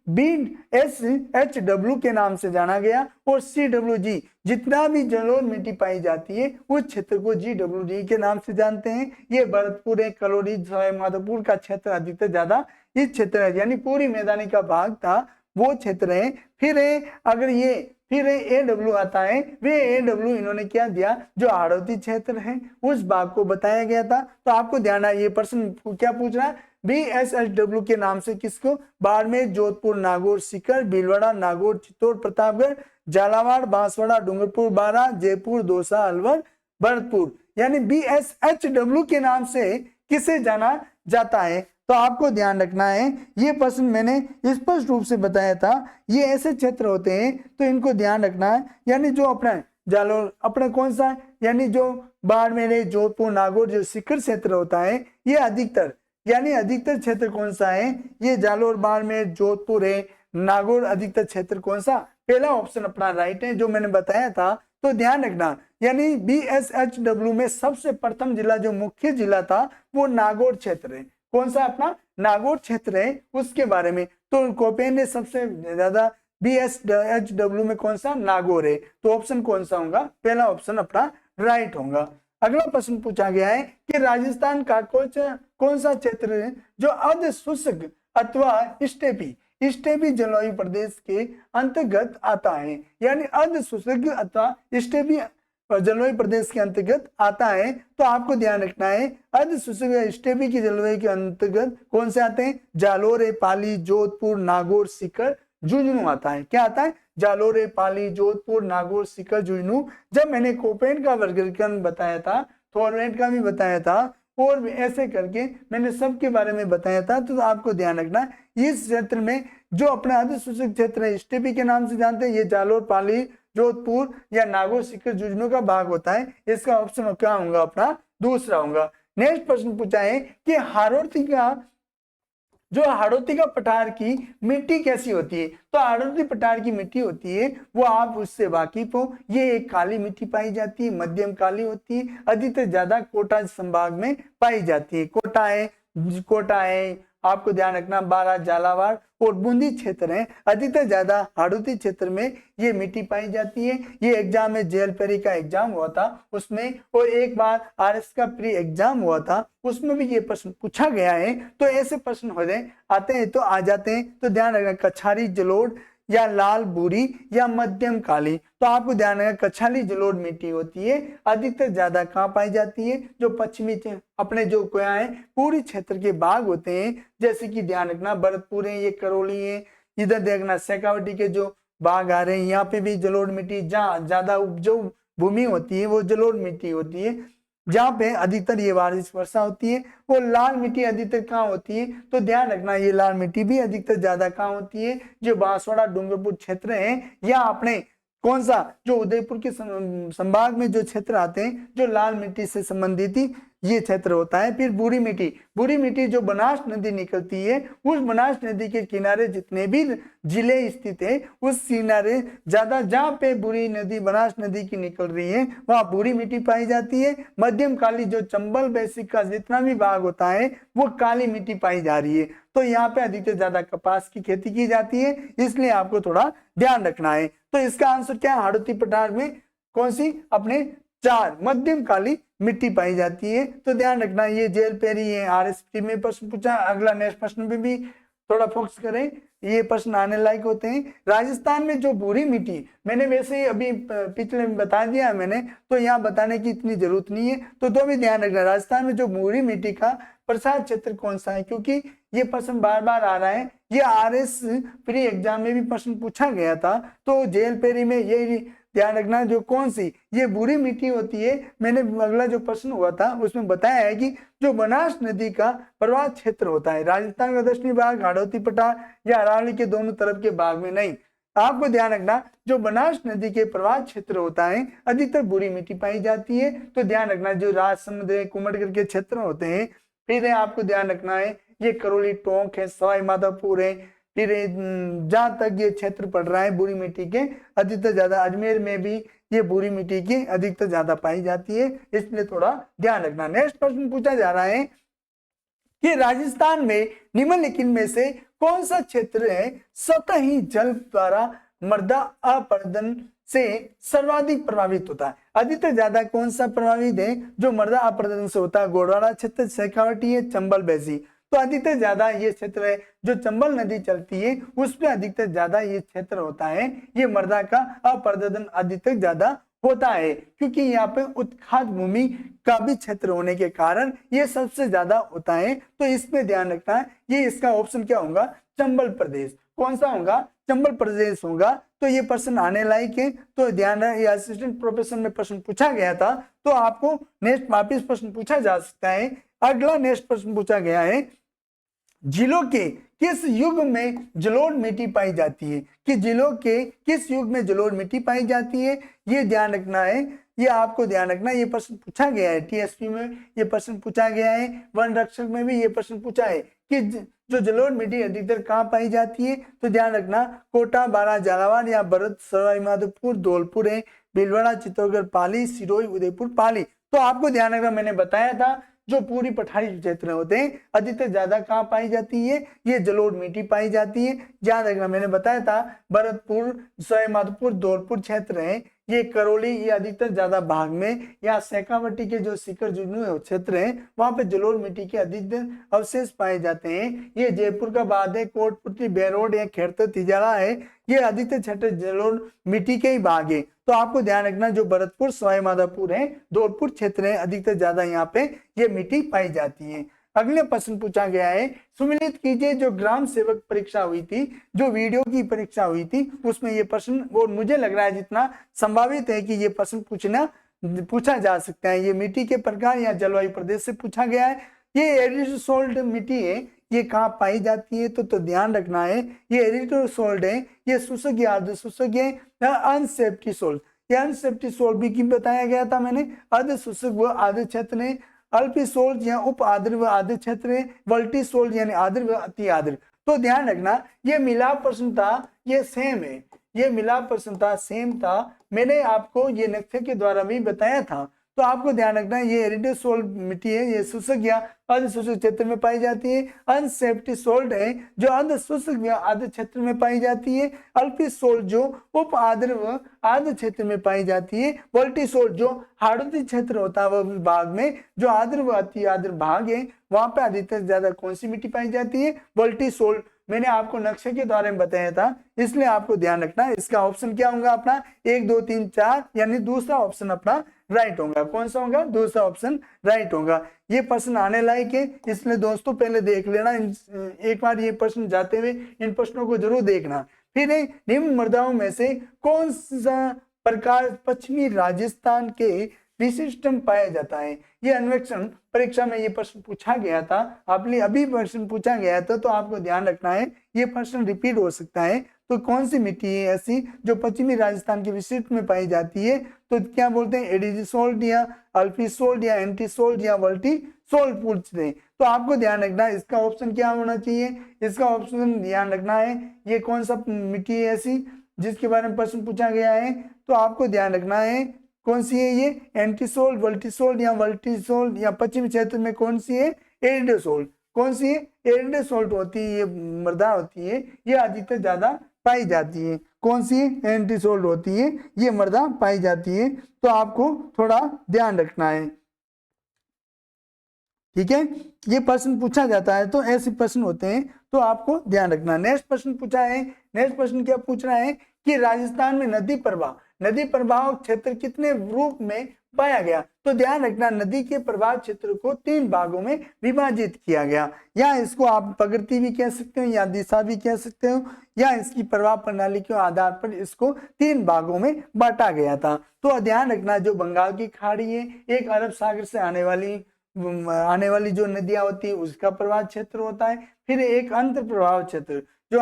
BSHW के नाम से जाना गया, और CWG जितना भी जलोढ़ मिट्टी पाई जाती है उस क्षेत्र को GWG के नाम से जानते हैं। ये भरतपुर है, कलौली, सवाई माधोपुर का क्षेत्र अधिकतर ज्यादा इस क्षेत्र है, यानी पूरी मैदानी का भाग था वो क्षेत्र है। फिर अगर ये फिर AW आता है, वे AW इन्होंने क्या दिया, जो हाड़ौती क्षेत्र है उस भाग को बताया गया था। तो आपको ध्यान है, ये प्रश्न क्या पूछ रहा है, BSHW के नाम से किसको, बाड़मेर, जोधपुर, नागौर, सीकर, भीलवाड़ा, नागौर, चित्तौड़, प्रतापगढ़, झालावाड़, बांसवाड़ा, डूंगरपुर, बारा, जयपुर, दौसा, अलवर, भरतपुर, यानी BSHW के नाम से किसे जाना जाता है। तो आपको ध्यान रखना है, ये प्रश्न मैंने स्पष्ट रूप से बताया था, ये ऐसे क्षेत्र होते हैं तो इनको ध्यान रखना है। यानी जो अपना जालोर अपना कौन सा, यानी जो बाड़मेर, जोधपुर, नागौर जो सीकर क्षेत्र होता है, ये अधिकतर यानी अधिकतर क्षेत्र कौन सा है, ये जालोर, बाड़मेर, जोधपुर है, नागौर अधिकतर क्षेत्र कौन सा, पहला ऑप्शन अपना राइट है जो मैंने बताया था। तो ध्यान रखना, यानी BSHW में सबसे प्रथम जिला जो मुख्य जिला था वो नागौर क्षेत्र है। कौन सा अपना नागौर क्षेत्र है उसके बारे में, तो कोपेन ने सबसे ज्यादा BSHW में कौन सा, नागौर है। तो ऑप्शन कौन सा होगा, पहला ऑप्शन अपना राइट होगा। अगला प्रश्न पूछा गया है कि राजस्थान का कौन सा क्षेत्र है जो अर्ध शुष्क अथवा स्टेपी जलवायु प्रदेश के अंतर्गत आता है, यानी अर्ध शुष्क अथवा स्टेपी जलवायु प्रदेश के अंतर्गत आता है। तो आपको ध्यान रखना है, अर्ध शुष्क स्टेपी की जलवायु के अंतर्गत कौन से आते हैं, जालोर, पाली, जोधपुर, नागौर, सीकर, झुंझुनू आता है। क्या आता है, जालोर, पाली, जोधपुर, नागौर, सीकर, झुंझुनू। जब मैंने कोपेन का वर्गीकरण बताया था, थॉरवेट का भी बताया था, और ऐसे करके मैंने सबके बारे में बताया था। तो आपको ध्यान रखना, इस क्षेत्र में जो अपना अर्ध शुष्क क्षेत्र है स्टेपी के नाम से जानते हैं, ये जालोर, पाली, जोधपुर या नागौर, सीकर, झुंझुनू का भाग होता है। इसका ऑप्शन क्या होगा, अपना दूसरा होगा। नेक्स्ट प्रश्न पूछा है कि हाड़ौती का पठार की मिट्टी कैसी होती है। तो हाड़ौती पठार की मिट्टी होती है वो आप उससे वाकिफ हो, ये एक काली मिट्टी पाई जाती है, मध्यम काली होती है, अधिकतर ज्यादा कोटा संभाग में पाई जाती है। कोटा है आपको ध्यान रखना, बारा, झालावाड़ और बूंदी क्षेत्र है, अधिकतर ज्यादा हाड़ौती क्षेत्र में ये मिट्टी पाई जाती है। ये एग्जाम में जेएल पेरी का एग्जाम हुआ था उसमें, और एक बार RS का प्री एग्जाम हुआ था उसमें भी ये प्रश्न पूछा गया है। तो ऐसे प्रश्न हो जाए आते हैं तो आ जाते हैं। तो ध्यान रखना, कछारी जलोढ़ या लाल भूरी या मध्यम काली। तो आपको ध्यान रखना, कछाली जलोढ़ मिट्टी होती है, अधिकतर ज्यादा कहाँ पाई जाती है, जो पश्चिमी अपने जो क्या है पूरी क्षेत्र के भाग होते हैं, जैसे कि ध्यान रखना भरतपुर है, ये करौली है, इधर देखना शेखावटी के जो भाग आ रहे हैं, यहाँ पे भी जलोढ़ मिट्टी, जहाँ ज्यादा उपजाऊ भूमि होती है वो जलोढ़ मिट्टी होती है, जहाँ पे अधिकतर ये बारिश वर्षा होती है। और लाल मिट्टी अधिकतर कहाँ होती है, तो ध्यान रखना ये लाल मिट्टी भी अधिकतर ज्यादा कहाँ होती है, जो बांसवाड़ा, डूंगरपुर क्षेत्र है, या अपने कौन सा जो उदयपुर के संभाग में जो क्षेत्र आते हैं जो लाल मिट्टी से संबंधित ही ये क्षेत्र होता है। फिर बुरी मिट्टी जो बनास नदी निकलती है, उस बनास नदी के किनारे जितने भी जिले स्थित है उस किनारे ज्यादा जहाँ पे बुरी नदी बनास नदी की निकल रही है वहां बुरी मिट्टी पाई जाती है। मध्यम काली जो चंबल बेसिक का जितना भी भाग होता है वो काली मिट्टी पाई जा रही है। तो यहाँ पे अधिकतर ज्यादा कपास की खेती की जाती है, इसलिए आपको थोड़ा ध्यान रखना है। तो इसका आंसर क्या है, हाड़ौती पठार में कौन सी अपने 4 मध्यम काली मिट्टी पाई जाती है। तो ध्यान रखना, ये जेएल पेरी है, RSP में प्रश्न पूछा। अगला नेक्स्ट प्रश्न पे भी थोड़ा फोकस करें, ये प्रश्न आने लायक होते हैं। राजस्थान में जो भूरी मिट्टी, मैंने वैसे ही अभी पिछले में बता दिया मैंने, तो यहाँ बताने की इतनी जरूरत नहीं है। तो भी ध्यान रखना, राजस्थान में जो भूरी मिट्टी का प्रसार क्षेत्र कौन सा है, क्योंकि ये प्रश्न बार बार आ रहा है। ये RS प्री एग्जाम में भी प्रश्न पूछा गया था। तो जेएल पेरी में ये ध्यान रखना, जो कौन सी ये बुरी मिट्टी होती है। मैंने अगला जो प्रश्न हुआ था उसमें बताया है कि जो बनास नदी का प्रवाह क्षेत्र होता है, राजस्थान का दक्षिणी भाग हाड़ौती पठार या अरावली के दोनों तरफ के भाग में नहीं। आपको ध्यान रखना, जो बनास नदी के प्रवाह क्षेत्र होता है अधिकतर बुरी मिट्टी पाई जाती है। तो ध्यान रखना, जो राजसमंद है, कुमड़गढ़ के क्षेत्र होते हैं। फिर आपको ध्यान रखना है, ये करौली, टोंक है, सवाई माधोपुर है, फिर जहां तक ये क्षेत्र पड़ रहा है बुरी मिट्टी के अधिकतर ज्यादा, अजमेर में भी ये बुरी मिट्टी की अधिकतर ज्यादा पाई जाती है, इसलिए थोड़ा ध्यान रखना। नेक्स्ट प्रश्न पूछा जा रहा है कि राजस्थान में निम्नलिखित में से कौन सा क्षेत्र है सतही जल द्वारा मृदा अपरदन से सर्वाधिक प्रभावित होता है। अधिकतर ज्यादा कौन सा प्रभावित है जो मृदा अपरदन से होता है? गोडवाना क्षेत्र, शेखावटी है, चंबल बैसी। तो अधिकतर ज्यादा ये क्षेत्र है जो चंबल नदी चलती है उसमें अधिकतर ज्यादा ये क्षेत्र होता है, ये मृदा का अपरदन अधिकतर ज्यादा होता है, क्योंकि यहाँ पे उत्खात भूमि का भी क्षेत्र होने के कारण ये सबसे ज्यादा होता है। तो इसमें ध्यान रखना है, ये इसका ऑप्शन क्या होगा? चंबल प्रदेश। कौन सा होगा? चंबल प्रदेश होगा। तो ये प्रश्न आने लायक है, तो ध्यान रहे, असिस्टेंट प्रोफेसर में प्रश्न पूछा गया था, तो आपको नेक्स्ट वापिस प्रश्न पूछा जा सकता है। अगला नेक्स्ट प्रश्न पूछा गया है, जिलों के किस युग में जलोढ़ मिट्टी पाई जाती है? कि जिलों के किस युग में जलोढ़ मिट्टी पाई जाती है, ये ध्यान रखना है, ये आपको ध्यान रखना। ये प्रश्न पूछा गया है, टीएसपी में ये प्रश्न पूछा गया है, वन रक्षक में भी ये प्रश्न पूछा है कि जो जलोढ़ मिट्टी अधिकतर कहाँ पाई जाती है? तो ध्यान रखना, कोटा, बारा, झालावाड़ या भरत, सवाईमाधोपुर, धौलपुर है, भीलवाड़ा, चित्तौड़गढ़, पाली, सिरोही, उदयपुर, पाली। तो आपको ध्यान रखना, मैंने बताया था जो पूरी पठारी क्षेत्र होते हैं अधिकतर ज्यादा कहाँ पाई जाती है? ये जलोढ़ मिट्टी पाई जाती है। याद रखना, मैंने बताया था भरतपुर, सवाईमाधोपुर, धौलपुर क्षेत्र है, ये करौली, ये अधिकतर ज्यादा भाग में, या शेखावटी के जो शिखर जुगनू क्षेत्र है वहां पे जलोढ़ मिट्टी के अधिकतर अवशेष पाए जाते हैं। ये जयपुर का बाद है, कोटपुतली, बेरोड या खेड़तर, तिजारा है, ये अधिकतर क्षेत्र जलोढ़ मिट्टी के ही भाग है। तो आपको ध्यान रखना, जो भरतपुर, सवाईमाधोपुर है, धौलपुर क्षेत्र है, अधिकतर ज्यादा यहाँ पे ये मिट्टी पाई जाती है। अगले प्रश्न पूछा गया है, सुमिलित कीजिए जो ग्राम सेवक परीक्षा हुई थी, जो वीडियो की परीक्षा हुई थी उसमें ये प्रश्न, और मुझे लग रहा है जितना संभावित है कि ये प्रश्न पूछा जा सकता है। ये मिट्टी के प्रकार या जलवायु प्रदेश से पूछा गया है। ये एरिडोसोल्ट मिट्टी है, ये कहाँ पाई जाती है? तो ध्यान रखना है, ये एरिडोसोल्ट है, ये शुष्क या अर्ध शुष्क है, अनसेफ्टी सोल्ट। ये अनसेफ्टी सोल्ट भी क्यों बताया गया था मैंने? अर्ध शुष्क व आर्द्र क्षेत्र है, अल्पी सोल्ट या उप आर्द्र व आर्द्र क्षेत्र है, वल्टी सोल्ट यानी आर्द्र व अति आर्द्र। तो ध्यान रखना, ये मिलाप प्रश्न था, ये सेम है, ये मिलाप प्रश्न था, सेम था, मैंने आपको ये नक्शे के द्वारा भी बताया था। तो आपको ध्यान रखना है, ये एरिडोसोल्ट मिट्टी है, ये शुष्क या अर्ध शुष्क क्षेत्र में पाई जाती है। अनसेफ्टी सोल्ट है जो अर्ध शुष्क या आर्द्र क्षेत्र में पाई जाती है। अल्पी सोल्ट जो उप आर्द्र व आर्द्र क्षेत्र में पाई जाती है। वल्टी सोल्ट जो हार्डोती क्षेत्र होता है वह भाग में, जो आर्द्र व अति आर्द्र भाग है वहां पर अधिकतर ज्यादा कौन सी मिट्टी पाई जाती है? वल्टी सोल्ट। मैंने आपको नक्शे के द्वारा में बताया था, इसलिए आपको ध्यान रखना है। इसका ऑप्शन क्या होगा अपना? 1, 2, 3, 4, यानी दूसरा ऑप्शन अपना राइट होगा। कौन सा होगा? दूसरा ऑप्शन राइट होगा। ये प्रश्न आने लायक है, इसलिए दोस्तों पहले देख लेना, एक बार ये प्रश्न जाते हुए इन प्रश्नों को जरूर देखना। फिर निम्न मृदाओं में से कौन सा प्रकार पश्चिमी राजस्थान के विशिष्ट पाया जाता है? ये अन्वेषण परीक्षा में ये प्रश्न पूछा गया था, आपने अभी प्रश्न पूछा गया था, तो आपको ध्यान रखना है ये प्रश्न रिपीट हो सकता है। तो कौन सी मिट्टी है ऐसी जो पश्चिमी राजस्थान के विशिष्ट में पाई जाती है? तो क्या बोलते हैं? एडिसोल्ट या अल्फीसोल्ट या एंटीसोल्ट या वल्टी सोल्ट पूछते हैं। तो आपको ध्यान रखना है इसका ऑप्शन क्या होना चाहिए? इसका ऑप्शन ध्यान रखना है, ये कौन सा मिट्टी है ऐसी जिसके बारे में प्रश्न पूछा गया है? तो आपको ध्यान रखना है कौन सी है ये? एंटीसोल्ट, वल्टीसोल्ट या वल्टीसोल्ट, या पश्चिमी क्षेत्र में कौन सी है? एरिडोसोल्ट। कौन सी है? एरिडोसोल्ट होती है, ये मृदा होती है, ये अधिकतर ज्यादा पाई जाती है। कौन सी? एंटीसोल्ट होती है, ये मृदा पाई जाती है। तो आपको थोड़ा ध्यान रखना है, ठीक है। ये प्रश्न पूछा जाता है, तो ऐसे प्रश्न होते हैं, तो आपको ध्यान रखना। नेक्स्ट प्रश्न पूछा है, नेक्स्ट प्रश्न क्या पूछ रहा है कि राजस्थान में नदी प्रवाह क्षेत्र कितने रूप में पाया गया? तो ध्यान रखना, नदी के प्रवाह क्षेत्र को 3 भागों में विभाजित किया गया, या इसको आप प्रगति भी कह सकते हो या दिशा भी कह सकते हो, या इसकी प्रवाह प्रणाली के आधार पर इसको 3 भागों में बांटा गया था। तो ध्यान रखना, जो बंगाल की खाड़ी है, एक अरब सागर से आने वाली जो नदियां होती है उसका प्रवाह क्षेत्र होता है, फिर एक अंतर प्रवाह क्षेत्र, जो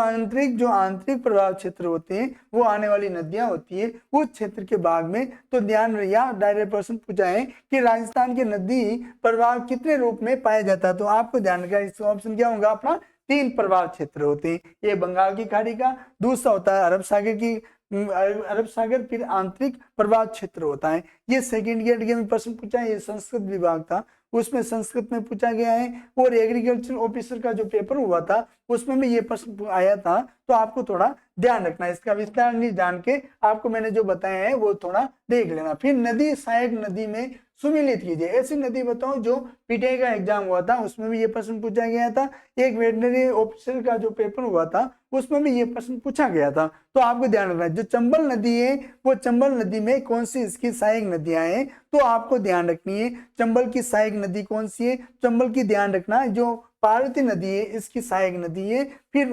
आंतरिक प्रवाह क्षेत्र होते हैं वो आने वाली नदियां होती है उस क्षेत्र के भाग में। तो ध्यान रहिए, डायरेक्ट प्रश्न पूछा है कि राजस्थान के नदी प्रवाह कितने रूप में पाया जाता है? तो आपको ध्यान रखना, इसका ऑप्शन क्या होगा अपना? 3 प्रवाह क्षेत्र होते हैं। ये बंगाल की खाड़ी का, दूसरा होता है अरब सागर, फिर आंतरिक प्रवाह क्षेत्र होता है। ये सेकंड ईयर में प्रश्न पूछा है, ये संस्कृत विभाग था, उसमें संस्कृत में पूछा गया है, और एग्रीकल्चर ऑफिसर का जो पेपर हुआ था उसमें भी ये प्रश्न आया था। तो आपको थोड़ा ध्यान रखना, इसका विस्तार नहीं जान के आपको मैंने जो बताया है वो थोड़ा देख लेना। फिर नदी सहायक नदी में सुमिलित कीजिए, ऐसी नदी बताओ जो पीटीआई का एग्जाम हुआ था उसमें भी ये प्रश्न पूछा गया था, एक वेटनरी ऑफिसर का जो पेपर हुआ था उसमें भी ये प्रश्न पूछा गया था। तो आपको ध्यान रखना है, जो चंबल नदी है वो चंबल नदी में कौन सी इसकी सहायक नदियां हैं, तो आपको ध्यान रखनी है चंबल की सहायक नदी कौन सी है। चंबल की ध्यान रखना, जो पार्वती नदी है इसकी सहायक नदी है। फिर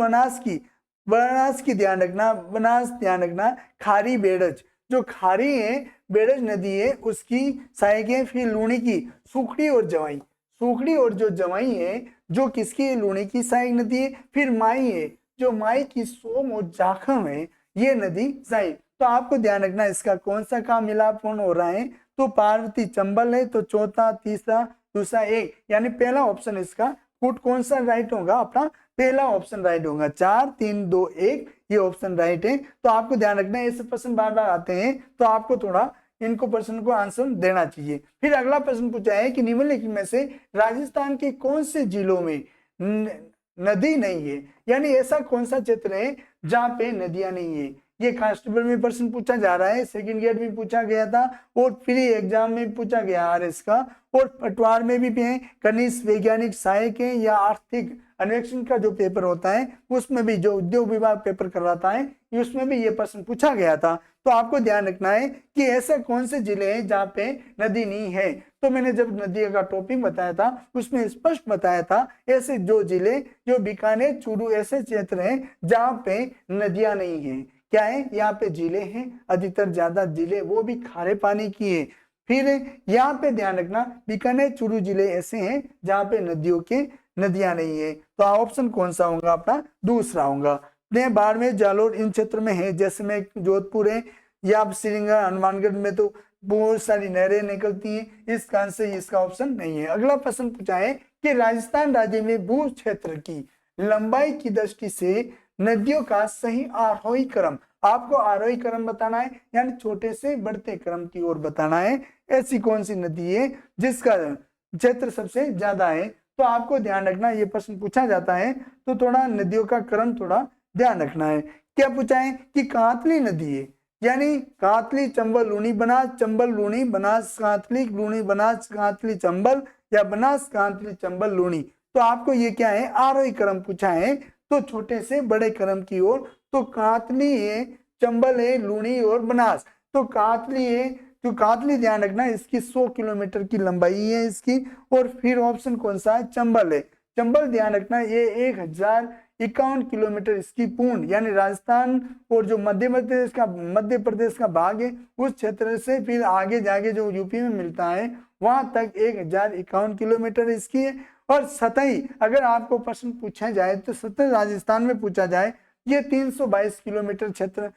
बनास की ध्यान रखना, बनास ध्यान रखना। खारी बेड़ज, जो खारी है बेड़ज नदी है उसकी सहायक है। फिर लूणी की सुखड़ी और जवाई, सुखड़ी और जो जवाई है जो किसकी, लूणी की सहायक नदी है। फिर माई है, जो माई की सोम और जाखम है ये नदी सहाय। तो आपको ध्यान रखना इसका कौन सा काम मिलाप हो रहा है, तो पार्वती चंबल है, तो चौथा तीसरा दूसरा एक, यानी पहला ऑप्शन इसका फुट कौन सा राइट होगा, अपना पहला ऑप्शन राइट होगा। 4 3 2 1 ये ऑप्शन राइट है। तो आपको ध्यान रखना है, ऐसे प्रश्न बार बार आते हैं तो आपको थोड़ा इनको प्रश्न को आंसर देना चाहिए। फिर अगला प्रश्न पूछा है कि निम्नलिखित में से राजस्थान के कौन से जिलों में नदी नहीं है, यानी ऐसा कौन सा क्षेत्र है जहां पे नदियां नहीं है। ये कांस्टेबल में प्रश्न पूछा जा रहा है, सेकंड ग्रेड में पूछा गया था और प्री एग्जाम में पूछा गया आरएस का, और पटवार में भी है, खनिज वैज्ञानिक सहायक है या आर्थिक अन्वेषण का जो पेपर होता है उसमें भी, जो उद्योग विभाग पेपर करवाता है उसमें भी ये प्रश्न पूछा गया था। तो आपको ध्यान रखना है कि ऐसे कौन से जिले हैं जहाँ पे नदी नहीं है। तो मैंने जब नदी का टॉपिक बताया था उसमें स्पष्ट बताया था ऐसे जो जिले, जो बीकानेर चूरू ऐसे क्षेत्र हैं जहाँ पे नदियां नहीं है। क्या है, यहाँ पे जिले हैं, अधिकतर ज्यादा जिले वो भी खारे पानी की है। फिर यहाँ पे ध्यान रखना बीकानेर चूरू जिले ऐसे हैं जहाँ पे नदियां नहीं है। तो ऑप्शन कौन सा होगा, अपना दूसरा होगा। बाड़मेर जालोर इन क्षेत्र में है, जैसे में जोधपुर है या श्रीगंगा हनुमानगढ़ में तो बहुत सारी नहरें निकलती हैं, इस कारण से इसका ऑप्शन नहीं है। अगला प्रश्न पूछा है कि राजस्थान राज्य में भू क्षेत्र की लंबाई की दृष्टि से नदियों का सही आरोही क्रम, आपको आरोही क्रम बताना है यानी छोटे से बढ़ते क्रम की ओर बताना है। ऐसी कौन सी नदी है जिसका क्षेत्र सबसे ज्यादा है, तो आपको ध्यान रखना ये प्रश्न पूछा जाता है तो थोड़ा नदियों का क्रम थोड़ा ध्यान रखना है। क्या पूछा है कि कांतली नदी है, यानी कांतली चंबल लूणी बनास, चंबल लूणी बनास कांतली, लूणी बनास कांतली चंबल, या बनास कांतली चंबल लूणी। तो आपको ये क्या है, आरोही क्रम पूछा है तो छोटे से बड़े क्रम की ओर। तो कांतली है, चंबल है, लूणी और बनास। तो कांतली है, तो कांतली ध्यान रखना इसकी 100 किलोमीटर की लंबाई है इसकी। और फिर ऑप्शन कौन सा है, चंबल है। चंबल ध्यान रखना ये 1051 किलोमीटर इसकी पूर्ण, यानी राजस्थान और जो मध्य प्रदेश का भाग है उस क्षेत्र से फिर आगे जाके जो यूपी में मिलता है वहां तक 1051 किलोमीटर इसकी है। और सतही अगर आपको प्रश्न पूछा जाए तो सतही राजस्थान में पूछा जाए ये 322 किलोमीटर क्षेत्र,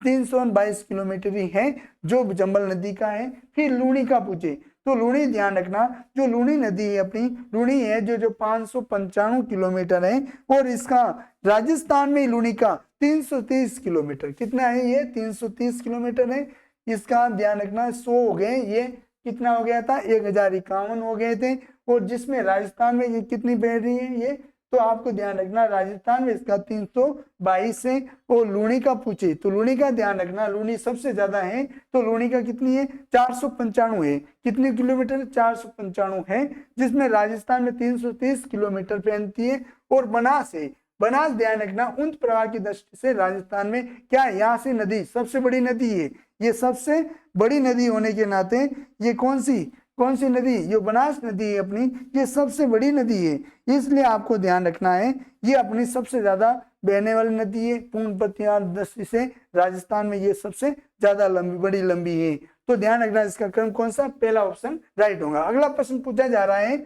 322 किलोमीटर ही है जो चंबल नदी का है। फिर लूणी का पूछे तो लूणी ध्यान रखना, जो लूणी नदी है अपनी लूणी है जो 595 किलोमीटर है, और इसका राजस्थान में लूणी का 330 किलोमीटर, कितना है ये 330 किलोमीटर है। इसका ध्यान रखना 100 हो गए, ये कितना हो गया था 1051 हो गए थे। और जिसमें राजस्थान में ये कितनी बैठ रही है ये, तो आपको ध्यान रखना राजस्थान में इसका 322 है। और लूणी का पूछे तो लूणी का ध्यान रखना लूणी सबसे ज्यादा है, तो लूणी का कितनी है 495 है। कितने किलोमीटर 495 है, जिसमें राजस्थान में 330 किलोमीटर फैलती है। और बनास है, बनास ध्यान रखना उन प्रवाह की दृष्टि से राजस्थान में क्या है, यहाँ से नदी सबसे बड़ी नदी है, ये सबसे बड़ी नदी होने के नाते ये कौन सी नदी, जो बनास नदी है अपनी ये सबसे बड़ी नदी है, इसलिए आपको ध्यान रखना है ये अपनी सबसे ज्यादा बहने वाली नदी है। पूर्ण प्रत्यार दृष्टि से राजस्थान में ये सबसे ज्यादा बड़ी लंबी है। तो ध्यान रखना इसका क्रम कौन सा, पहला ऑप्शन राइट होगा। अगला प्रश्न पूछा जा रहा है,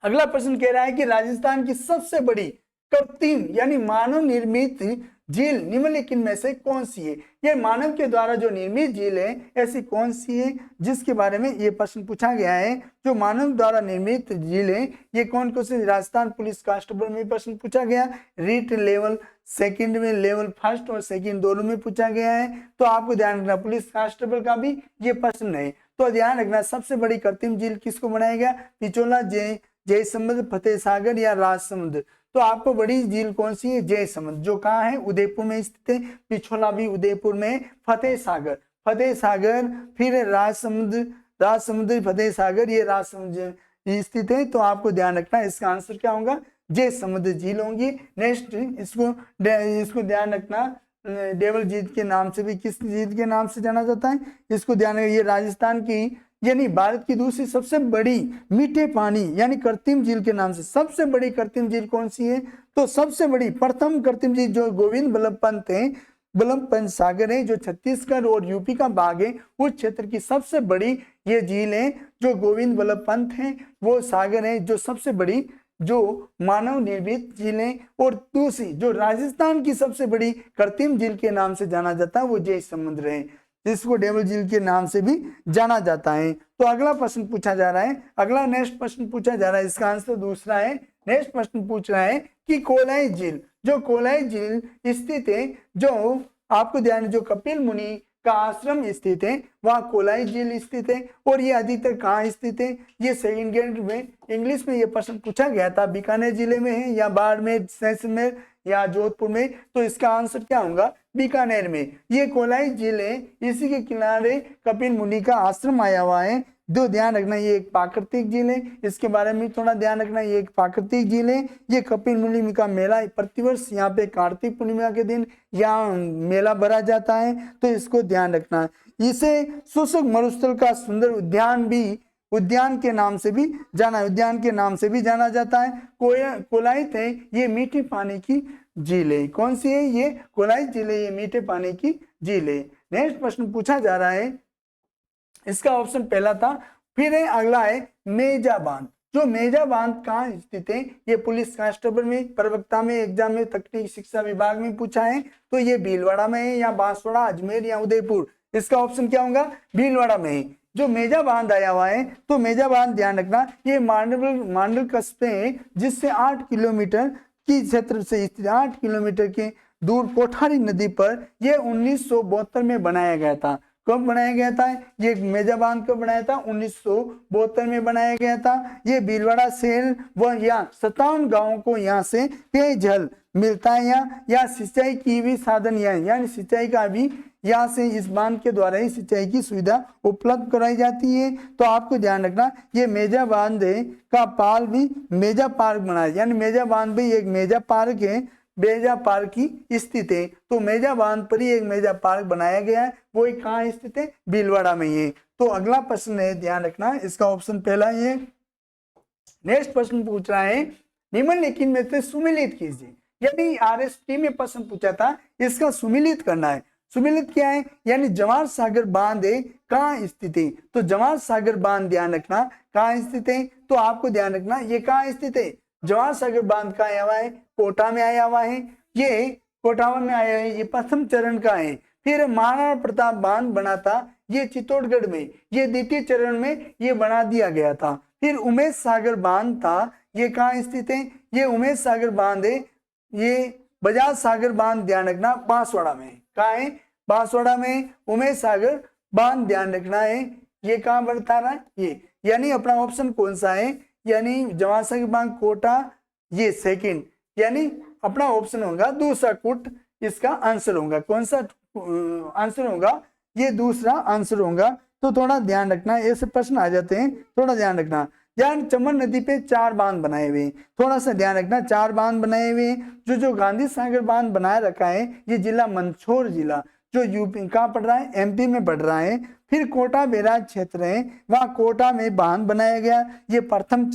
अगला प्रश्न कह रहा है कि राजस्थान की सबसे बड़ी कृत्रिम यानी मानव निर्मित झील निम्नलिखित में से कौन सी है? ये मानव के द्वारा जो निर्मित झील है ऐसी कौन सी है जिसके बारे में ये प्रश्न पूछा गया है। जो मानव द्वारा निर्मित झील है ये कौन कौन सी? राजस्थान पुलिस कांस्टेबल में प्रश्न पूछा गया, रीट लेवल सेकंड में, लेवल फर्स्ट और सेकंड दोनों में पूछा गया है। तो आपको ध्यान रखना पुलिस कांस्टेबल का भी ये प्रश्न है। तो ध्यान रखना सबसे बड़ी कृत्रिम झील किसको बनाया गया? पिछोला, जयसमुद्र, फतेह सागर या राजसमुद्र। तो आपको बड़ी झील कौन सी है? जयसमुद्र, जो कहाँ है? उदयपुर में स्थित है। पिछोला भी उदयपुर में, फतेह सागर, फिर राजसमुद्र, फतेह सागर, ये राजसमुद्र स्थित है। तो आपको ध्यान रखना इसका आंसर क्या होगा? जयसमुद्र झील होंगी। नेक्स्ट इसको ध्यान रखना, डेवल झील के नाम से भी, किस झील के नाम से जाना जाता है इसको ध्यान रखना। ये राजस्थान की यानी भारत की दूसरी सबसे बड़ी मीठे पानी यानी कृत्रिम झील के नाम से सबसे बड़ी कृत्रिम झील कौन सी है? तो सबसे बड़ी प्रथम कृत्रिम झील जो गोविंद बल्लभ पंत सागर है, जो छत्तीसगढ़ और यूपी का भाग है उस क्षेत्र की सबसे बड़ी ये झील है। जो गोविंद बल्लभ पंत है वो सागर है जो सबसे बड़ी जो मानव निर्मित झील है। और दूसरी जो राजस्थान की सबसे बड़ी कृत्रिम झील के नाम से जाना जाता है वो जयसमुद्र है, जिसको डेवल झील के नाम से भी जाना जाता है। तो अगला प्रश्न पूछा जा रहा है, अगला नेक्स्ट प्रश्न पूछा जा रहा है, इसका आंसर दूसरा है। नेक्स्ट प्रश्न पूछ रहा है कि कोलाई झील, जो कोलाई झील स्थित है, जो आपको ध्यान है जो कपिल मुनि का आश्रम स्थित है वहां कोलाई झील स्थित है। और ये अधिकतर कहाँ स्थित है? ये सेकंड ग्रेड में इंग्लिश में ये प्रश्न पूछा गया था, बीकानेर जिले में है या बाड़मेर, जैसलमेर या जोधपुर में। तो इसका आंसर क्या होगा? बीकानेर में ये कोलाई झील है। इसी के किनारे कपिल मुनि का आश्रम आया हुआ है। दो ध्यान रखना ये एक प्राकृतिक झील है, इसके बारे में थोड़ा ध्यान रखना। ये एक प्राकृतिक झील है। ये कपिल मुनि का मेला प्रतिवर्ष यहाँ पे कार्तिक पूर्णिमा के दिन यहाँ मेला भरा जाता है, तो इसको ध्यान रखना। इसे शुष्क मरुस्थल का सुंदर उद्यान के नाम से भी जाना जाता है। कोलायत है ये मीठे पानी की झील है। कौन सी है? ये कोलायत झील है, ये मीठे पानी की झील है। नेक्स्ट प्रश्न पूछा जा रहा है, इसका ऑप्शन पहला था। फिर है अगला है मेजा बांध। जो मेजा बांध कहाँ स्थित है? ये पुलिस कांस्टेबल में, प्रवक्ता में, एग्जाम में, तकनीकी शिक्षा विभाग में पूछा है। तो ये भीलवाड़ा में है या बांसवाड़ा, अजमेर या उदयपुर। इसका ऑप्शन क्या होगा? भीलवाड़ा में है जो मेजा बांध आया हुआ है। तो मेजा बांध ध्यान रखना ये मांडल कस्बे है, जिससे 8 किलोमीटर की क्षेत्र से स्थित 8 किलोमीटर के दूर कोठारी नदी पर यह 1972 में बनाया गया था। कब बनाया गया था? ये मेजा बांध कब बनाया था? 1972 में बनाया गया था। ये भीलवाड़ा शहर व यहाँ 57 गांवों को यहाँ से पेयजल मिलता है। यहाँ सिंचाई की भी साधन यानी सिंचाई का भी यहाँ से इस बांध के द्वारा ही सिंचाई की सुविधा उपलब्ध कराई जाती है। तो आपको ध्यान रखना ये मेजा बांध का पाल भी मेजा पार्क बनाया, यानी मेजा बांध भी एक मेजा पार्क है, मेजा पार्क की स्थित है। तो मेजा बांध पर ही एक मेजा पार्क बनाया गया है, वो कहाँ स्थित है? भीलवाड़ा में ही है। तो अगला प्रश्न है, ध्यान रखना इसका ऑप्शन पहला ही है। नेक्स्ट प्रश्न पूछ रहा है निम्नलिखित में से सुमेलित कीजिए। यदि आरएसटी में प्रश्न पूछा था, इसका सुमेलित करना है। सुमेलित क्या है? यानी जवाहर सागर बांध कहाँ स्थित है? तो जवाहर सागर बांध ध्यान रखना कहाँ स्थित है। तो आपको ध्यान रखना ये कहाँ स्थित है? जवाहर सागर बांध का आया हुआ है, कोटा में आया हुआ है। ये कोटावा में आया है, ये प्रथम चरण का है। फिर महाराणा प्रताप बांध बना था, ये चित्तौड़गढ़ में, ये द्वितीय चरण में ये बना दिया गया था। फिर उमेश सागर बांध था, ये कहाँ स्थित है? ये उमेश सागर बांध है, ये बजाज सागर बांध ध्यान रखना बांसवाड़ा में। कहाँ है? बांसवाड़ा में उमेश सागर बांध ध्यान रखना है। ये कहाँ बता रहा है? ये यानी अपना ऑप्शन कौन सा है? यानी जवाहर सागर बांध कोटा, ये सेकंड, यानी अपना ऑप्शन होगा दूसरा कुट। इसका आंसर होगा कौन सा आंसर होगा? ये दूसरा आंसर होगा। तो थोड़ा ध्यान रखना, ऐसे प्रश्न आ जाते हैं, थोड़ा ध्यान रखना। यानी चमन नदी पे 4 बांध बनाए हुए, थोड़ा सा ध्यान रखना 4 बांध बनाए हुए। जो गांधी सागर बांध बनाए रखा है ये जिला मंदसौर जिला जो यूपी कहाँ पड़ रहा है? एमपी में पड़ रहा है। फिर कोटा बैराज क्षेत्र है, वहाँ कोटा में बांध बनाया गया, ये प्रथम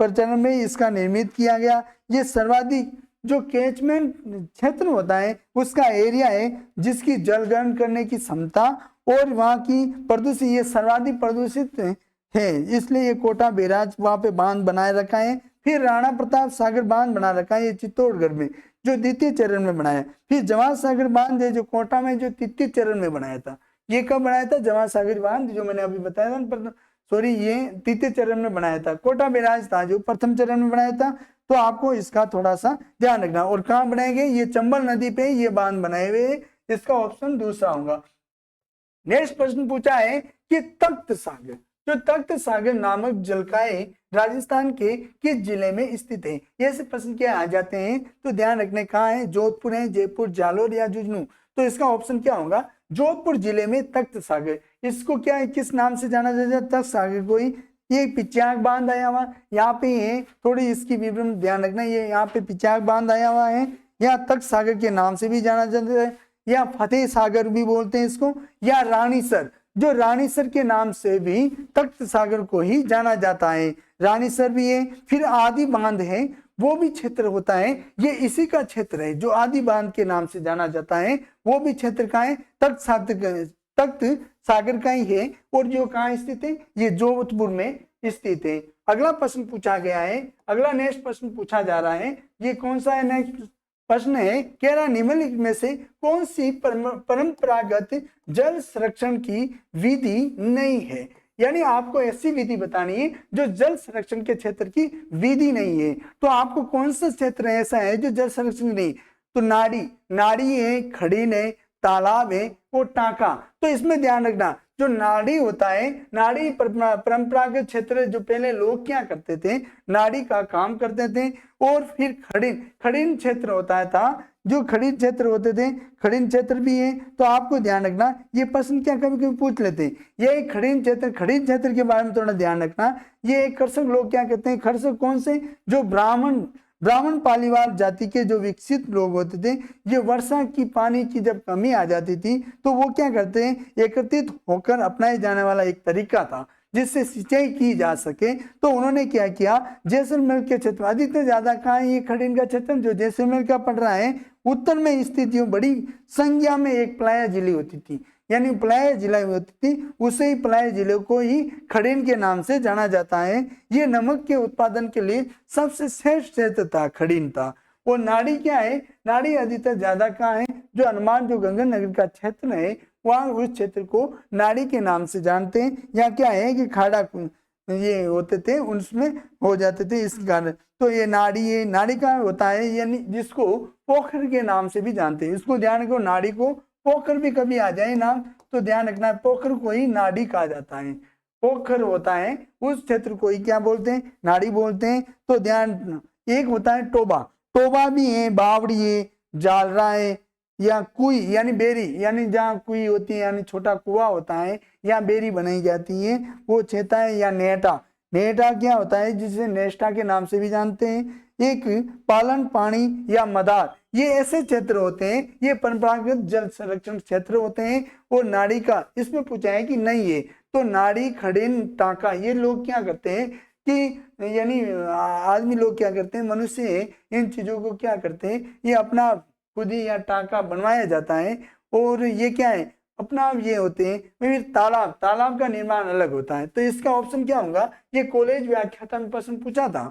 चरण में इसका निर्मित किया गया। ये सर्वाधिक जो कैचमेंट क्षेत्र होता है उसका एरिया है, जिसकी जल ग्रहण करने की क्षमता और वहाँ की प्रदूषण ये सर्वाधिक प्रदूषित है, इसलिए ये कोटा बैराज वहाँ पे बांध बनाए रखा है। फिर राणा प्रताप सागर बांध बना रखा है, ये चित्तौड़गढ़ में, जो द्वितीय चरण में बनाया। फिर जवाहर सागर बांध है जो कोटा में जो तृतीय चरण में बनाया था। ये कब बनाया था? जवाहर सागर बांध जो मैंने अभी बताया था, सॉरी ये तृतीय चरण में बनाया था। कोटा बैराज था जो प्रथम चरण में बनाया था। तो आपको इसका थोड़ा सा ध्यान रखना। और कहाँ बनाए गए? ये चंबल नदी पे ये बांध बनाए हुए। इसका ऑप्शन दूसरा होगा। नेक्स्ट प्रश्न पूछा है कि तख्त सागर, जो तख्त सागर नामक जलकाय राजस्थान के किस जिले में स्थित है? ऐसे प्रश्न क्या आ जाते हैं तो ध्यान रखने। कहाँ है? जोधपुर है, जयपुर, जालोर या झुंझुनू? तो इसका ऑप्शन क्या होगा? जोधपुर जिले में तख्त सागर। इसको क्या है, किस नाम से जाना जाता है? तख्त सागर को ही ये पिचाक बांध आया हुआ यहाँ पे है। थोड़ी इसकी विवरण ध्यान रखना। ये यहाँ पे पिचाक बांध आया हुआ है, या तख्त सागर के नाम से भी जाना जाता है, या फतेह सागर भी बोलते हैं इसको, या रानीसर, जो रानीसर के नाम से भी तख्त सागर को ही जाना जाता है। रानीसर भी है। फिर आदि बांध है, वो भी क्षेत्र होता है, ये इसी का क्षेत्र है जो आदि बांध के नाम से जाना जाता है। वो भी क्षेत्र का है, तख्त सागर का ही है। और जो कहाँ स्थित है? ये जोधपुर में स्थित है। अगला प्रश्न पूछा गया है, अगला नेक्स्ट प्रश्न पूछा जा रहा है। ये कौन सा है? नेक्स्ट प्रश्न है, कह रहा निम्नलिखित में से कौन सी परंपरागत जल संरक्षण की विधि नहीं है? यानी आपको ऐसी विधि बतानी है जो जल संरक्षण के क्षेत्र की विधि नहीं है। तो आपको कौन सा क्षेत्र ऐसा है जो जल संरक्षण नहीं? तो नाड़ी है, खड़ीन है, तालाब है और टाका। तो इसमें ध्यान रखना, जो नाड़ी होता है, नाड़ी परंपरागत क्षेत्र जो पहले लोग क्या करते थे, नाड़ी का काम करते थे। और फिर खड़ीन क्षेत्र होता था, जो खड़ीन क्षेत्र होते थे, खड़ीन क्षेत्र भी है। तो आपको ध्यान रखना, ये प्रश्न क्या कभी कभी पूछ लेते हैं। ये खड़ीन क्षेत्र के बारे में थोड़ा ध्यान रखना। ये खरसक लोग क्या कहते हैं? खरसक कौन से? जो ब्राह्मण पालीवाल जाति के जो विकसित लोग होते थे, ये वर्षा की पानी की जब कमी आ जाती थी तो वो क्या करते हैं? एकत्रित होकर अपनाए जाने वाला एक तरीका था जिससे सिंचाई की जा सके। तो उन्होंने क्या किया? जैसलमेर के क्षेत्र, अधिकतर ज्यादा कहाँ है ये खड़ीन का क्षेत्र? जो जैसलमेर का पड़ रहा है, उत्तर में स्थित जो बड़ी संख्या में एक पलाया जिले होती थी, यानी पलाया जिला होती थी, उसे ही पलाया जिले को ही खड़ीन के नाम से जाना जाता है। ये नमक के उत्पादन के लिए सबसे श्रेष्ठ क्षेत्र था, खड़ीन था। और नाड़ी क्या है? नाड़ी अधिकतर ज्यादा कहाँ है? जो हनुमान जो गंगानगर का क्षेत्र है, वहां उस क्षेत्र को नाड़ी के नाम से जानते हैं। या क्या है कि खाड़ा ये होते थे, उसमें हो जाते थे इस कारण। तो ये नाड़ी का होता है, यानी जिसको पोखर के नाम से भी जानते हैं। इसको ध्यान रखो, नाड़ी को पोखर भी कभी आ जाए नाम तो ध्यान रखना, पोखर को ही नाड़ी कहा जाता है। पोखर होता है उस क्षेत्र को ही क्या बोलते हैं? नाड़ी बोलते हैं। तो ध्यान, एक होता है टोबा भी है, बावड़ी है, जालरा है, या कुई यानी बेरी, यानी जहाँ कुई होती है यानी छोटा कुआ होता है, या बेरी बनाई जाती है, वो क्षेत्र है। या नेटा क्या होता है? जिसे नेस्टा के नाम से भी जानते हैं। एक पालन पानी या मदार, ये ऐसे क्षेत्र होते हैं, ये परंपरागत जल संरक्षण क्षेत्र होते हैं। और नाड़ी का इसमें पूछा है कि नहीं है, तो नाड़ी, खड़ीन, टाका, ये लोग क्या करते हैं कि यानी आदमी लोग क्या करते हैं, मनुष्य इन चीजों को क्या करते हैं, ये अपना खुद ही या टाका बनवाया जाता है। और ये क्या है? अपना ये होते हैं। फिर तालाब का निर्माण अलग होता है। तो इसका ऑप्शन क्या होगा? ये कॉलेज व्याख्याता में प्रश्न पूछा था।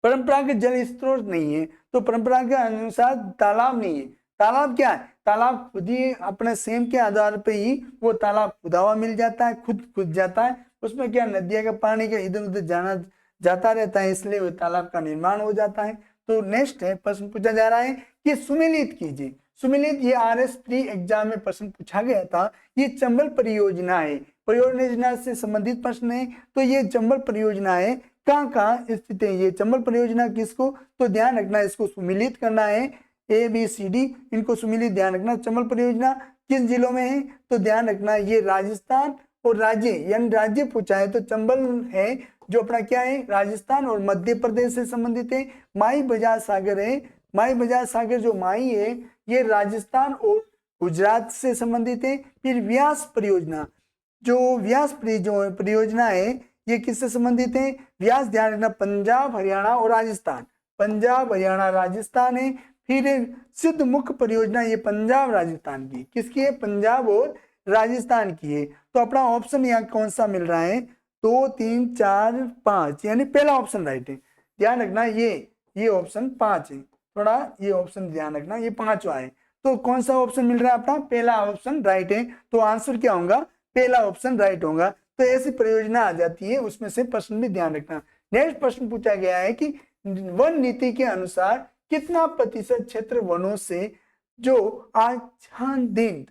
परंपरागत जल स्रोत नहीं है, तो परंपरा के अनुसार तालाब नहीं है। तालाब क्या है? तालाब खुद ही अपने सेम के आधार पे ही वो तालाब खुदा हुआ मिल जाता है, खुद जाता है। उसमें क्या, नदिया का पानी का इधर उधर जाता रहता है, इसलिए वो तालाब का निर्माण हो जाता है। तो नेक्स्ट है प्रश्न पूछा जा रहा है कि सुमेलित कीजिए। सुमेलित, ये RS प्री एग्जाम में प्रश्न पूछा गया था। ये चंबल परियोजना है, परियोजना से संबंधित प्रश्न है। तो ये चंबल परियोजना है, कहाँ स्थित है ये चंबल परियोजना? किसको? तो ध्यान रखना, इसको सुमिलित करना है, ABCD, इनको सुमिलित ध्यान रखना। चंबल परियोजना किस जिलों में है? तो ध्यान रखना, ये राजस्थान और राज्य, यानी राज्य पूछा है तो चंबल है जो अपना क्या है, राजस्थान और मध्य प्रदेश से संबंधित है। माई बजाज सागर है, माई बजाज सागर जो माई है ये राजस्थान और गुजरात से संबंधित है। फिर व्यास परियोजना, जो व्यास परियोजना है ये किससे संबंधित है? व्यास, ध्यान रखना, पंजाब, हरियाणा और राजस्थान, पंजाब, हरियाणा, राजस्थान है। फिर सिद्ध मुख परियोजना, ये पंजाब राजस्थान की, किसकी है? पंजाब और राजस्थान की है। तो अपना ऑप्शन यहाँ कौन सा मिल रहा है? 2, 3, 4, 5, यानी पहला ऑप्शन राइट है। ध्यान रखना, ये ऑप्शन 5 है। थोड़ा ये ऑप्शन ध्यान रखना, ये पांचवा है। तो कौन सा ऑप्शन मिल रहा है अपना, पहला ऑप्शन राइट है। तो आंसर क्या होगा, पहला ऑप्शन राइट होगा। तो ऐसी परियोजना आ जाती है, उसमें से प्रश्न भी ध्यान रखना। नेक्स्ट प्रश्न पूछा गया है कि वन नीति के अनुसार कितना प्रतिशत क्षेत्र वनों से जो आच्छादित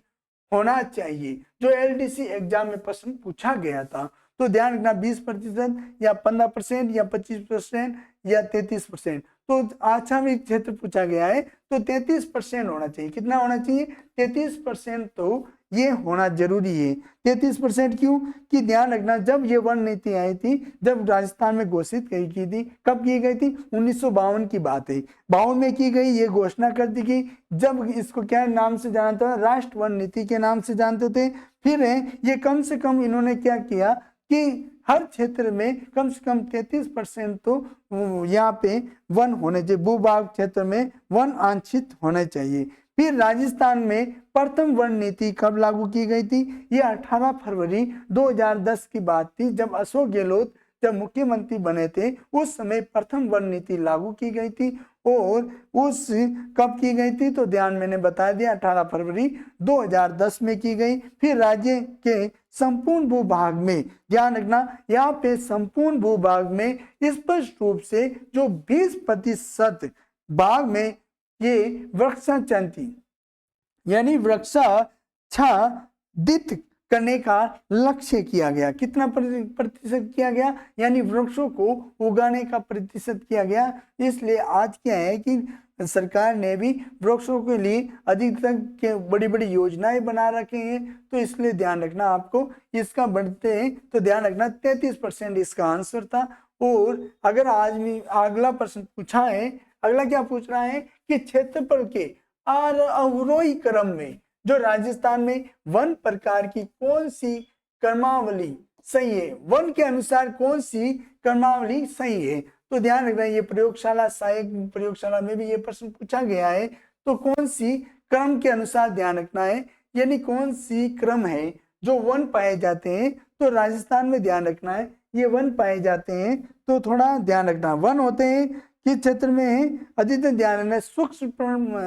होना चाहिए, जो एलडीसी एग्जाम में प्रश्न पूछा गया था। तो ध्यान रखना 20% या 15% या 25% या 33%। तो आच्छादित क्षेत्र पूछा गया है तो 33% होना चाहिए। कितना होना चाहिए, 33% तो ये होना जरूरी है। 33% क्यों, कि ध्यान रखना जब ये वन नीति आई थी, जब राजस्थान में घोषित की थी, कब की गई थी, 1952 की बात है। 52 में की गई, ये घोषणा कर दी गई। जब इसको क्या नाम से जानते हैं, राष्ट्र वन नीति के नाम से जानते थे। फिर ये कम से कम इन्होंने क्या किया कि हर क्षेत्र में कम से कम 33% तो यहाँ पे वन होने चाहिए, भूभाग क्षेत्र में वन आंशित होने चाहिए। फिर राजस्थान में प्रथम वन नीति कब लागू की गई थी, ये 18 फरवरी 2010 की बात थी, जब अशोक गहलोत जब मुख्यमंत्री बने थे, उस समय प्रथम वन नीति लागू की गई थी। और उस कब की गई थी, तो ध्यान मैंने बता दिया 18 फरवरी 2010 में की गई। फिर राज्य के संपूर्ण भूभाग में, ध्यान रखना यहाँ पे संपूर्ण भूभाग में स्पष्ट रूप से जो 20% भाग में ये वृक्षाच्छादन यानी वृक्षाच्छादित करने का लक्ष्य किया गया। कितना प्रतिशत किया गया, यानी वृक्षों को उगाने का प्रतिशत किया गया। इसलिए आज क्या है कि सरकार ने भी वृक्षों के लिए अधिकतर बड़ी बड़ी योजनाएं बना रखे हैं। तो इसलिए ध्यान रखना आपको, इसका बढ़ते हैं तो ध्यान रखना 33% इसका आंसर था। और अगर आज भी अगला प्रश्न पूछा है, अगला क्या पूछ रहा है कि क्षेत्रफल के अवरोही क्रम में जो राजस्थान में वन प्रकार की कौन सी क्रमावली सही है, वन के अनुसार कौन सी क्रमावली सही है। तो ध्यान रखना ये प्रयोगशाला, सहायक प्रयोगशाला में भी ये प्रश्न पूछा गया है। तो कौन सी क्रम के अनुसार ध्यान रखना है, यानी कौन सी क्रम है जो वन पाए जाते हैं। तो राजस्थान में ध्यान रखना है ये वन पाए जाते हैं। तो थोड़ा ध्यान रखना, वन होते हैं किस क्षेत्र में, अधिकतर ध्यान रखना सूक्ष्म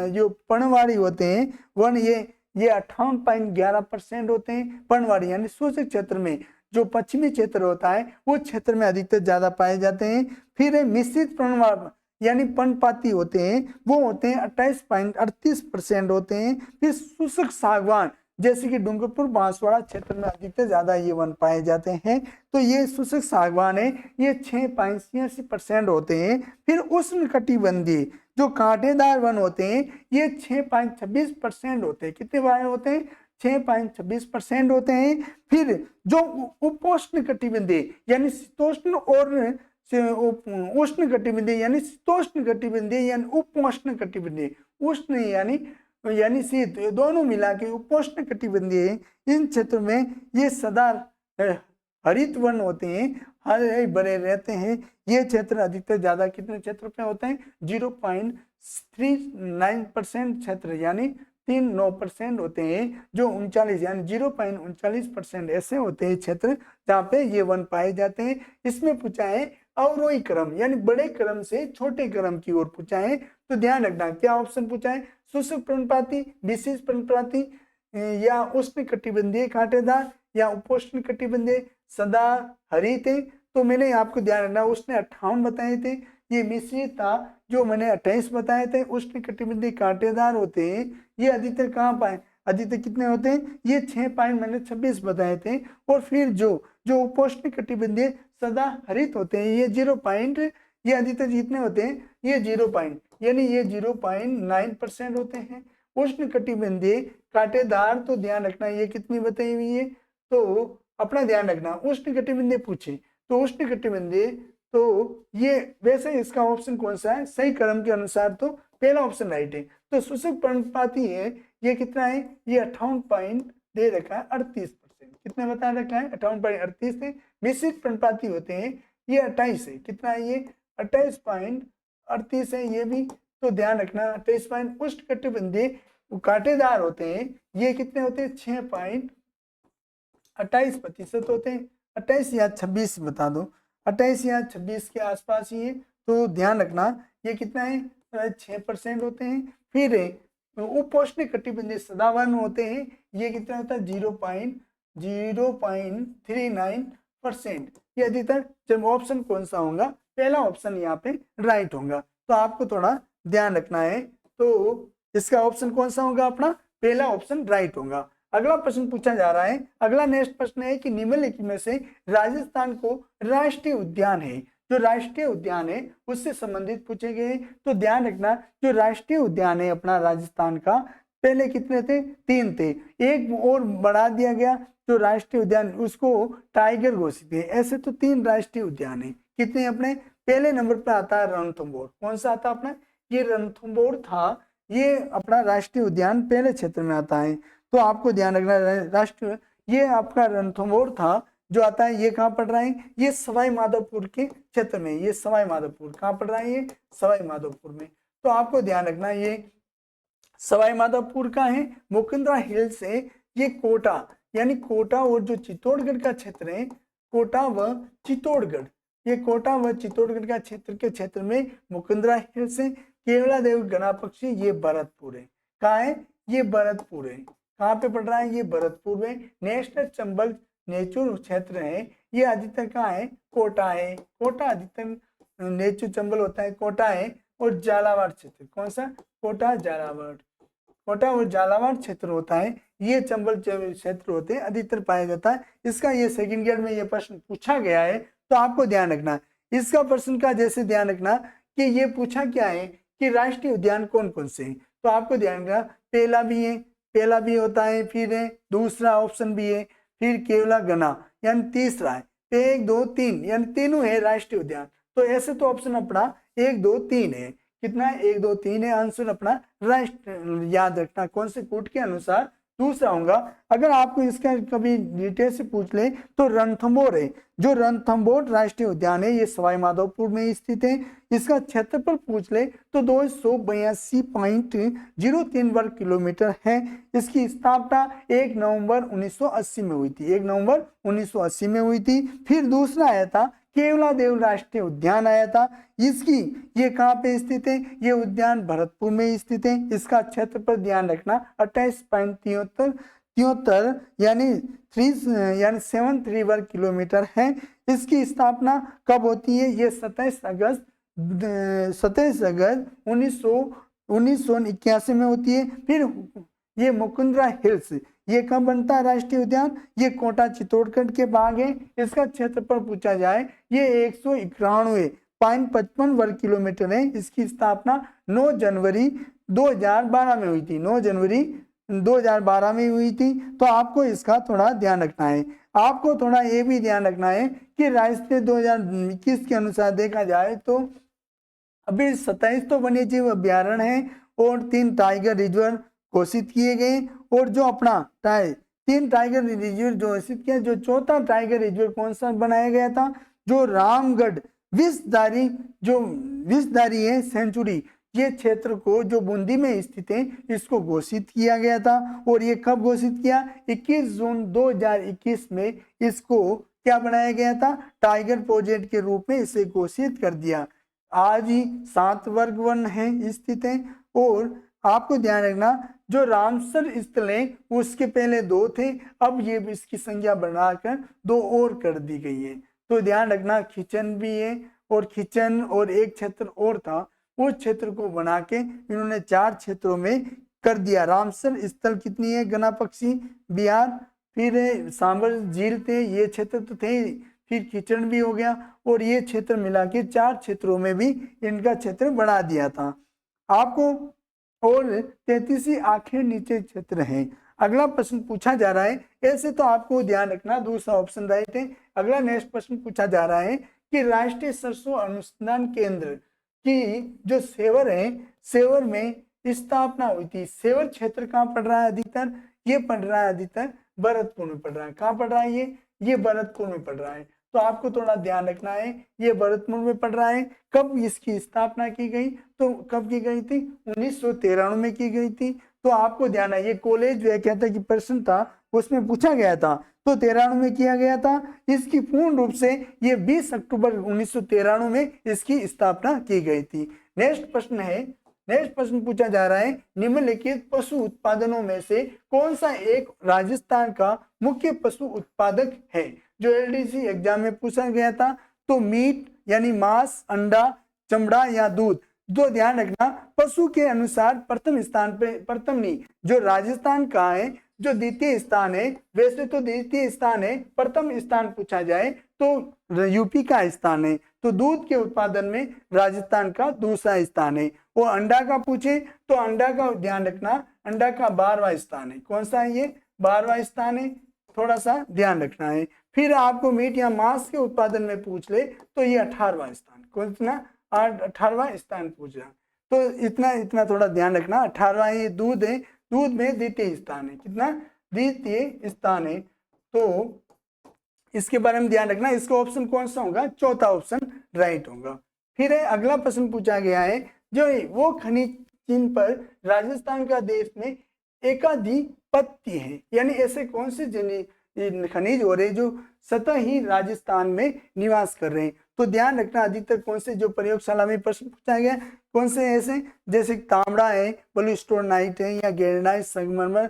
जो पर्णवाड़ी होते हैं वन, ये 58.11% होते हैं पर्णवाड़ी, यानी सूक्ष्म क्षेत्र में। जो पश्चिमी क्षेत्र होता है वो क्षेत्र में अधिकतर ज्यादा पाए जाते हैं। फिर मिश्रित पर्णवाड़ी यानी पर्णपाती होते हैं, वो होते हैं 28.38% होते हैं। फिर शुष्क सागवान जैसे कि डूंगरपुर बांसवाड़ा क्षेत्र में अधिकतर ज्यादा ये वन पाए जाते हैं। तो ये शुष्क सागवान है, ये 6.86% होते हैं। फिर उष्णकटिबंधीय जो कांटेदार वन होते हैं ये 6.26% होते हैं। कितने वन होते हैं, 6.26% होते हैं। फिर जो उपोष्ण कटिबंधीय यानी शीतोष्ण और उष्ण कटिबंधीय यानी शीतोष्ण कटिबंधीय यानी उपोष्ण कटिबंधीय, उष्ण यानी शीत, दोनों मिला के उपोष्ण कटिबंधीय, इन क्षेत्रों में ये सदा हरित वन होते हैं, हरे भरे रहते हैं। ये क्षेत्र अधिकतर ज्यादा कितने क्षेत्र पे होते हैं, 0.39% क्षेत्र यानी 39% होते हैं। जो 39 यानी 0.39% ऐसे होते हैं क्षेत्र जहाँ पे ये वन पाए जाते हैं। इसमें पूछा है अवरोही क्रम यानी बड़े क्रम से छोटे क्रम की ओर पूछा है। तो ध्यान रखना क्या ऑप्शन पूछा है, शुष्क पर्णपाती, विशेष पर्णपाती, या उष्ण कटिबंधीय कांटेदार, या उपोष्ण कटिबंधीय सदा हरित है। तो मैंने आपको ध्यान रखना उसने 58 बताए थे, ये मिश्रित था जो मैंने 28 बताए थे। उष्ण कटिबंधीय कांटेदार होते हैं, ये अधिकतर कहाँ पाए, अधिकतर कितने होते हैं, ये 6.26 बताए थे। और फिर जो उपोष्ण कटिबंधीय सदा हरित होते हैं ये 0. ये अधिकतर जितने होते हैं ये 0. यानी ये 0.9% होते हैं। उष्ण कटिबंधीय कांटेदार तो ध्यान रखना ये कितनी बताई हुई है, तो अपना ध्यान रखना उष्ण कटिबंधीय पूछे तो उष्ण कटिबंधीय, तो ये वैसे इसका ऑप्शन कौन सा है, सही क्रम के अनुसार तो पहला ऑप्शन राइट है। तो शुष्क पर्णपाती है ये कितना है, ये 58 दे रखा है 38%, कितने बता रखा है 58.38 है। मिश्रित पर्णपाती होते हैं ये 28 है, कितना है ये 28.38 है ये भी। तो ध्यान रखना 28. उष्ण कटिबंधीय कांटेदार होते हैं ये कितने होते हैं 6.28% होते हैं। 28 या 26 बता दो, 28 या 26 के आसपास ही है। तो ध्यान रखना ये कितना है 6% होते हैं। फिर उपोष्ण कटिबंधीय सदावन होते हैं, ये कितना होता है 0.39%। ये अधिकतर जब ऑप्शन कौन सा होगा, पहला ऑप्शन यहाँ पे राइट होगा, तो आपको थोड़ा ध्यान रखना है। तो इसका ऑप्शन कौन सा होगा, अपना पहला ऑप्शन राइट होगा। अगला प्रश्न पूछा जा रहा है, अगला नेक्स्ट प्रश्न है कि निम्नलिखित में से राजस्थान को राष्ट्रीय उद्यान है, जो राष्ट्रीय उद्यान है उससे संबंधित पूछे गए। तो ध्यान रखना, जो राष्ट्रीय उद्यान है अपना राजस्थान का, पहले कितने थे, 3 थे, एक और बढ़ा दिया गया जो राष्ट्रीय उद्यान, उसको टाइगर घोषित है। ऐसे तो 3 राष्ट्रीय उद्यान है। कितने अपने, पहले नंबर पर आता है रणथंभौर। कौन सा आता है अपना, ये रणथंभौर था, ये अपना राष्ट्रीय उद्यान पहले क्षेत्र में आता है। तो आपको ध्यान रखना, राष्ट्रीय ये आपका रणथंभौर था जो आता है, ये कहाँ पड़ रहा है, ये सवाई माधोपुर के क्षेत्र में। ये सवाई माधोपुर कहाँ पड़ रहा है, ये सवाई माधोपुर में। तो आपको ध्यान रखना, ये सवाई माधोपुर का है। मुकुंदरा हिल से ये कोटा, यानी कोटा और जो चित्तौड़गढ़ का क्षेत्र है, कोटा व चित्तौड़गढ़, ये कोटा व चित्तौड़गढ़ का क्षेत्र में मुकुंदरा हिल से केवला देव गणा पक्षी, ये भरतपुर है। कहाँ है, ये भरतपुर है। कहाँ पे पड़ रहा है, ये भरतपुर में। नेशनल चंबल नेचुर क्षेत्र है, ये अधिकतर कहाँ है, कोटा है। कोटा अधिकतर नेचुर चंबल होता है, कोटा है। और झालावाड़ क्षेत्र, कौन सा, कोटा झालावाड़, कोटा और झालावाड़ क्षेत्र होता है, ये चंबल क्षेत्र होते हैं, अधिकतर पाया जाता है। इसका ये सेकंड ग्रेड में ये प्रश्न पूछा गया है, तो आपको ध्यान रखना इसका प्रश्न का, जैसे ध्यान रखना कि ये पूछा क्या है कि राष्ट्रीय उद्यान कौन कौन से हैं। तो आपको ध्यान रखना, पहला भी है, पहला भी होता है, फिर दूसरा ऑप्शन भी है, फिर केवला गणा, यानी तीसरा है। 1 2 3 यानी तीनों है राष्ट्रीय उद्यान। तो ऐसे तो ऑप्शन अपना 1 2 3 है। कितना है, 1 2 3 है आंसर अपना राष्ट्र, याद रखना कौन से कूट के अनुसार दूसरा होगा। अगर आपको इसका कभी डिटेल से पूछ ले तो रणथंभौर है, जो रणथंभौर राष्ट्रीय उद्यान है, ये सवाई माधोपुर में स्थित है। इसका क्षेत्रफल पूछ ले तो 282.03 वर्ग किलोमीटर है। इसकी स्थापना 1 नवंबर 1980 में हुई थी, 1 नवंबर 1980 में हुई थी। फिर दूसरा आया था केवला देव राष्ट्रीय उद्यान आया था। इसकी ये कहाँ पे स्थित है, ये उद्यान भरतपुर में स्थित है। इसका क्षेत्र पर ध्यान रखना 28.73 यानी 73 वर्ग किलोमीटर है। इसकी स्थापना कब होती है, ये 27 अगस्त 1981 में होती है। फिर ये मुकुंदरा हिल्स, ये कब बनता है राष्ट्रीय उद्यान, ये कोटा चित्तौड़गढ़ के भाग है। इसका क्षेत्रफल पूछा जाए, ये 191.55 वर्ग किलोमीटर है। इसकी स्थापना 9 जनवरी 2012 में हुई थी, 9 जनवरी 2012 में हुई थी। तो आपको इसका थोड़ा ध्यान रखना है। आपको थोड़ा ये भी ध्यान रखना है कि राष्ट्रीय 2021 के अनुसार देखा जाए तो अभी 27 तो वन्य जीव अभ्यारण्य है और 3 टाइगर रिजर्व घोषित किए गए। और जो अपना 3 टाइगर रिजर्व जो घोषित किया, जो चौथा टाइगर रिजर्व कौन सा बनाया गया था, जो रामगढ़ विषधारी है सेंचुरी, ये क्षेत्र को जो बूंदी में स्थित है, इसको घोषित किया गया था। और ये कब घोषित किया, 21 जून 2021 में इसको क्या बनाया गया था, टाइगर प्रोजेक्ट के रूप में इसे घोषित कर दिया। आज ही 7 वर्ग वन है स्थित है। और आपको ध्यान रखना, जो रामसर स्थल है उसके पहले 2 थे, अब ये इसकी संख्या बढ़ाकर 2 और कर दी गई है। तो ध्यान रखना, खिचन भी है और खिचन और एक क्षेत्र और था, उस क्षेत्र को बना के इन्होंने 4 क्षेत्रों में कर दिया। रामसर स्थल कितनी है, गणा पक्षी बिहार, फिर सांबर झील थे, ये क्षेत्र तो थे, फिर खिचन भी हो गया, और ये क्षेत्र मिला के 4 क्षेत्रों में भी इनका क्षेत्र बढ़ा दिया था आपको। और 33 आंखें नीचे क्षेत्र हैं। अगला प्रश्न पूछा जा रहा है, ऐसे तो आपको ध्यान रखना दूसरा ऑप्शन राइट है। अगला नेक्स्ट प्रश्न पूछा जा रहा है कि राष्ट्रीय सरसों अनुसंधान केंद्र की जो सेवर है, सेवर में स्थापना हुई थी। सेवर क्षेत्र कहाँ पड़ रहा है अधिकतर, ये पड़ रहा है अधिकतर भरतपुर में पड़ रहा है। कहाँ पड़ रहा है, ये भरतपुर में पड़ रहा है। तो आपको थोड़ा ध्यान रखना है, ये भरतपुर में पड़ रहा है। कब इसकी स्थापना की गई, तो कब की गई थी, 1993 में की गई थी। तो आपको ध्यान है, ये कॉलेज जो है कहता कि प्रश्न था उसमें पूछा गया था, तो 93 में किया गया था। इसकी पूर्ण रूप से ये 20 अक्टूबर 1993 में इसकी स्थापना की गई थी। नेक्स्ट प्रश्न है, नेक्स्ट प्रश्न पूछा जा रहा है, निम्नलिखित पशु उत्पादनों में से कौन सा एक राजस्थान का मुख्य पशु उत्पादक है? जो एलडीसी एग्जाम में पूछा गया था। तो मीट यानी मांस, अंडा, चमड़ा या दूध। तो ध्यान रखना, पशु के अनुसार प्रथम स्थान पे, प्रथम नहीं, जो राजस्थान का है, जो द्वितीय स्थान है, वैसे तो द्वितीय स्थान है, प्रथम स्थान पूछा जाए तो यूपी का स्थान है। तो दूध के उत्पादन में राजस्थान का दूसरा स्थान है। वो अंडा का पूछे तो अंडा का ध्यान रखना, अंडा का 12वां स्थान है। कौन सा है ये? 12वां स्थान है, थोड़ा सा ध्यान रखना है। फिर आपको मीट या मांस के उत्पादन में पूछ ले तो ये 18वां स्थान, कौन सा? 18वां स्थान पूछा। तो इतना इतना थोड़ा ध्यान रखना, 18वां ये दूध है, दूध में द्वितीय स्थान है। कितना? द्वितीय स्थान है। तो इसके बारे में ध्यान रखना। इसका ऑप्शन कौन सा होगा? चौथा ऑप्शन राइट होगा। फिर है अगला प्रश्न पूछा गया है, जो वो खनिज जिन पर राजस्थान का देश में एकाधिपत्य है, यानी ऐसे कौन से खनिज हो रहे जो सतह ही राजस्थान में निवास कर रहे हैं। तो ध्यान रखना, अधिकतर कौन से जो प्रयोगशाला में प्रश्न पूछा गया, कौन से ऐसे, जैसे तांबड़ा है, ब्लूस्टोनाइट है या ग्रेनाइट, संगमरमर।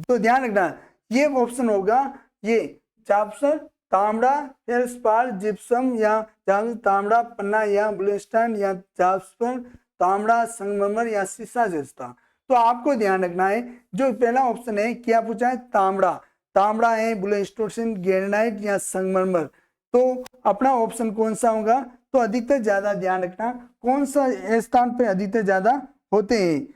तो ध्यान रखना, ये ऑप्शन होगा ये जाप्सर, तांबड़ा, फेल्सपार, जिप्सम या तांबड़ा, पन्ना या ब्लूस्टोन या जाप्सर, तांबड़ा, संगमरमर या सीसा जस्ता। तो आपको ध्यान रखना है, जो पहला ऑप्शन है क्या पूछा है? तांबड़ा, तांबड़ा है, ब्लूस्टोन, ग्रेनाइट या संगमरमर। तो अपना ऑप्शन कौन सा होगा? तो अधिकतर ज्यादा ध्यान रखना, कौन सा स्थान पे अधिकतर ज्यादा होते हैं।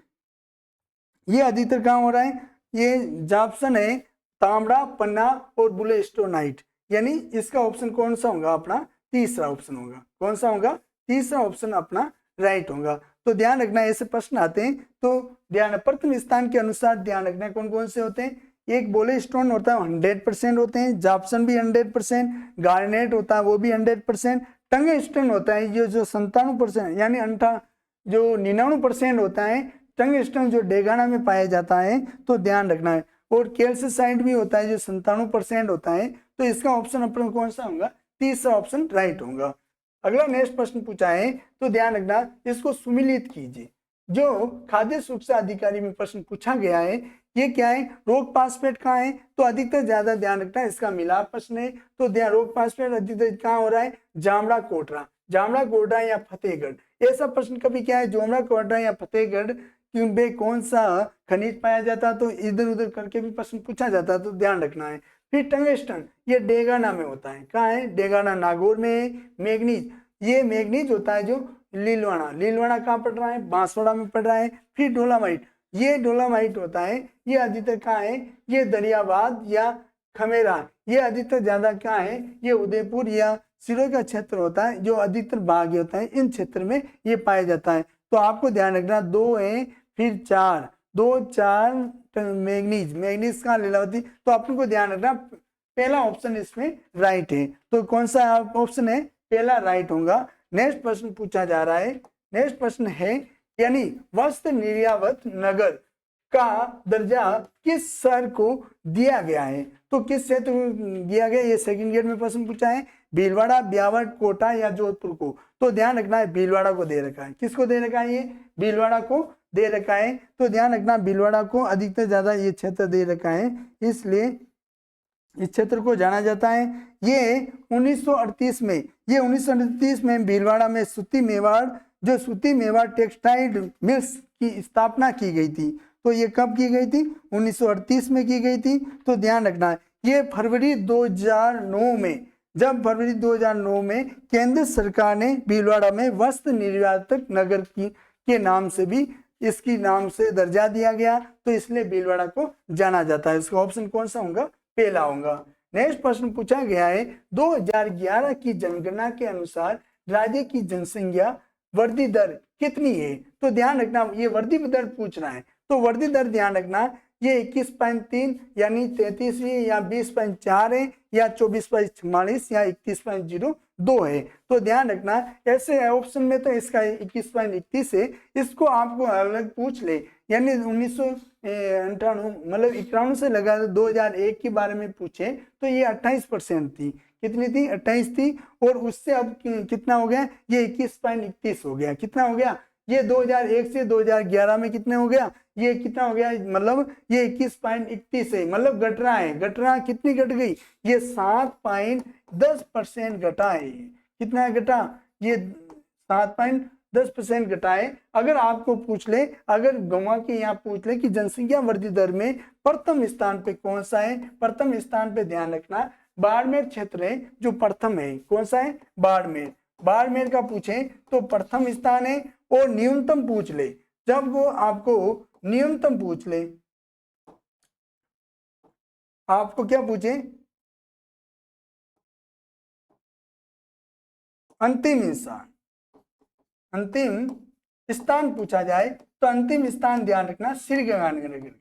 ये अधिकतर कहाँ हो रहा है? ये जाप्सन है, तांबड़ा, पन्ना और ब्लूस्टोनाइट, यानी इसका ऑप्शन कौन सा होगा? अपना तीसरा ऑप्शन होगा। कौन सा होगा? तीसरा ऑप्शन अपना राइट होगा। तो ध्यान रखना, ऐसे प्रश्न आते हैं तो ध्यान, प्रथम स्थान के अनुसार ध्यान रखना कौन कौन से होते हैं। एक ब्लूस्टोन होता है 100% होते हैं, जाप्सन भी 100%, गार्नेट होता है वो भी 100%, टंगस्टन होता है ये जो 97% यानी 99% होता है टंगस्टन जो डेगाना में पाया जाता है। तो ध्यान रखना है। और कैल्साइट भी होता है जो 97% होता है। तो इसका ऑप्शन अपना कौन सा होगा? तीसरा ऑप्शन राइट होगा। अगला नेक्स्ट प्रश्न पूछा है, तो ध्यान रखना, इसको सुमिलित कीजिए। जो खाद्य सुरक्षा अधिकारी में प्रश्न पूछा गया है, ये क्या है? रोग पासपेट कहाँ है? तो अधिकतर ज्यादा ध्यान रखना, इसका मिलाप प्रश्न है। तो ध्यान, रोग पासपेट अधिकतर कहाँ हो रहा है? जामड़ा कोटरा, जामड़ा कोटरा या फतेहगढ़। ऐसा प्रश्न कभी क्या है? जामड़ा कोटरा या फतेहगढ़ में कौन सा खनिज पाया जाता? तो इधर उधर करके भी प्रश्न पूछा जाता, तो ध्यान रखना है। फिर टंगस्टन, ये डेगाना में होता है। कहाँ है? डेगाना, नागौर में। मैग्नीज, ये मैग्नीज होता है जो लीलवाड़ा, लीलवाड़ा कहाँ पड़ रहा है? बांसवाड़ा में पड़ रहा है। फिर डोलामाइट, ये डोलामाइट होता है, ये अधिकतर कहाँ है? ये दरियाबाद या खमेरा, ये अधिकतर ज्यादा क्या है? ये उदयपुर या सिरोही का क्षेत्र होता है, जो अधिकतर भाग होता है इन क्षेत्र में ये पाया जाता है। तो आपको ध्यान रखना, 2 है, फिर 4, 2 4 मैग्नीज, मैग्नीज का लीलावती। तो आपको ध्यान रखना, पहला ऑप्शन इसमें राइट है। तो कौन सा ऑप्शन है? पहला राइट होगा। नेक्स्ट प्रश्न पूछा जा रहा है, नेक्स्ट प्रश्न है, यानी वस्त्र निर्यात नगर का दर्जा किस शहर को दिया गया है? तो किस क्षेत्र को दिया गया? ये सेकंड ईयर में प्रश्न पूछा है। भीलवाड़ा, ब्यावर, कोटा या जोधपुर को। तो ध्यान रखना है, भीलवाड़ा को दे रखा है। किसको दे रखा है? ये भीलवाड़ा को दे रखा है। तो ध्यान रखना, भीलवाड़ा को अधिकतर ज्यादा ये क्षेत्र दे रखा है, इसलिए इस क्षेत्र को जाना जाता है। ये 1938 में, ये 1938 में भीलवाड़ा में सूती मेवाड़, जो सूती मेवाड़ टेक्सटाइल मिल्स की स्थापना की गई थी। तो ये कब की गई थी? 1938 में की गई थी। तो ध्यान रखना, ये फरवरी 2009 में, जब फरवरी 2009 में केंद्र सरकार ने भीलवाड़ा में वस्त्र निर्यातक नगर के नाम से भी इसकी नाम से दर्जा दिया गया, तो इसलिए भीलवाड़ा को जाना जाता है। इसका ऑप्शन कौन सा होगा? पहला होगा। नेक्स्ट प्रश्न पूछा गया है, 2011 की जनगणना के अनुसार राज्य की जनसंख्या वृद्धि दर कितनी है? तो ध्यान रखना, ये वृद्धि दर पूछ रहा है। तो वृद्धि दर ध्यान रखना, ये 21.3 यानी 33वीं या 20.4 है या 24.44 या 31.02 है। तो ध्यान रखना, ऐसे ऑप्शन में तो इसका 21.31 है। इसको आपको अलग पूछ ले, यानी 1998 मतलब 91 से लगा 2001 के बारे में पूछे तो ये 28% थी। कितनी थी? 28 थी। और उससे अब कितना हो गया? ये 21.31 हो गया। कितना हो गया? ये 2001 से 2011 में कितने हो गया, ये कितना हो गया, मतलब ये 21.31 है, मतलब घट रहा है। घट रहा कितनी घट गई, ये 7.10% घटा है। कितना घटा, ये 7.10% घटा है। अगर आपको पूछ ले, अगर गंवा के यहाँ पूछ ले कि जनसंख्या वृद्धि दर में प्रथम स्थान पे कौन सा है, प्रथम स्थान पे ध्यान रखना बाड़मेर क्षेत्र है जो प्रथम है। कौन सा है, बाड़मेर। बाड़मेर का पूछे तो प्रथम स्थान है। और न्यूनतम पूछ ले, जब वो आपको न्यूनतम पूछ ले, आपको क्या पूछे, अंतिम स्थान, अंतिम स्थान पूछा जाए तो अंतिम स्थान ध्यान रखना श्री गंगानगर।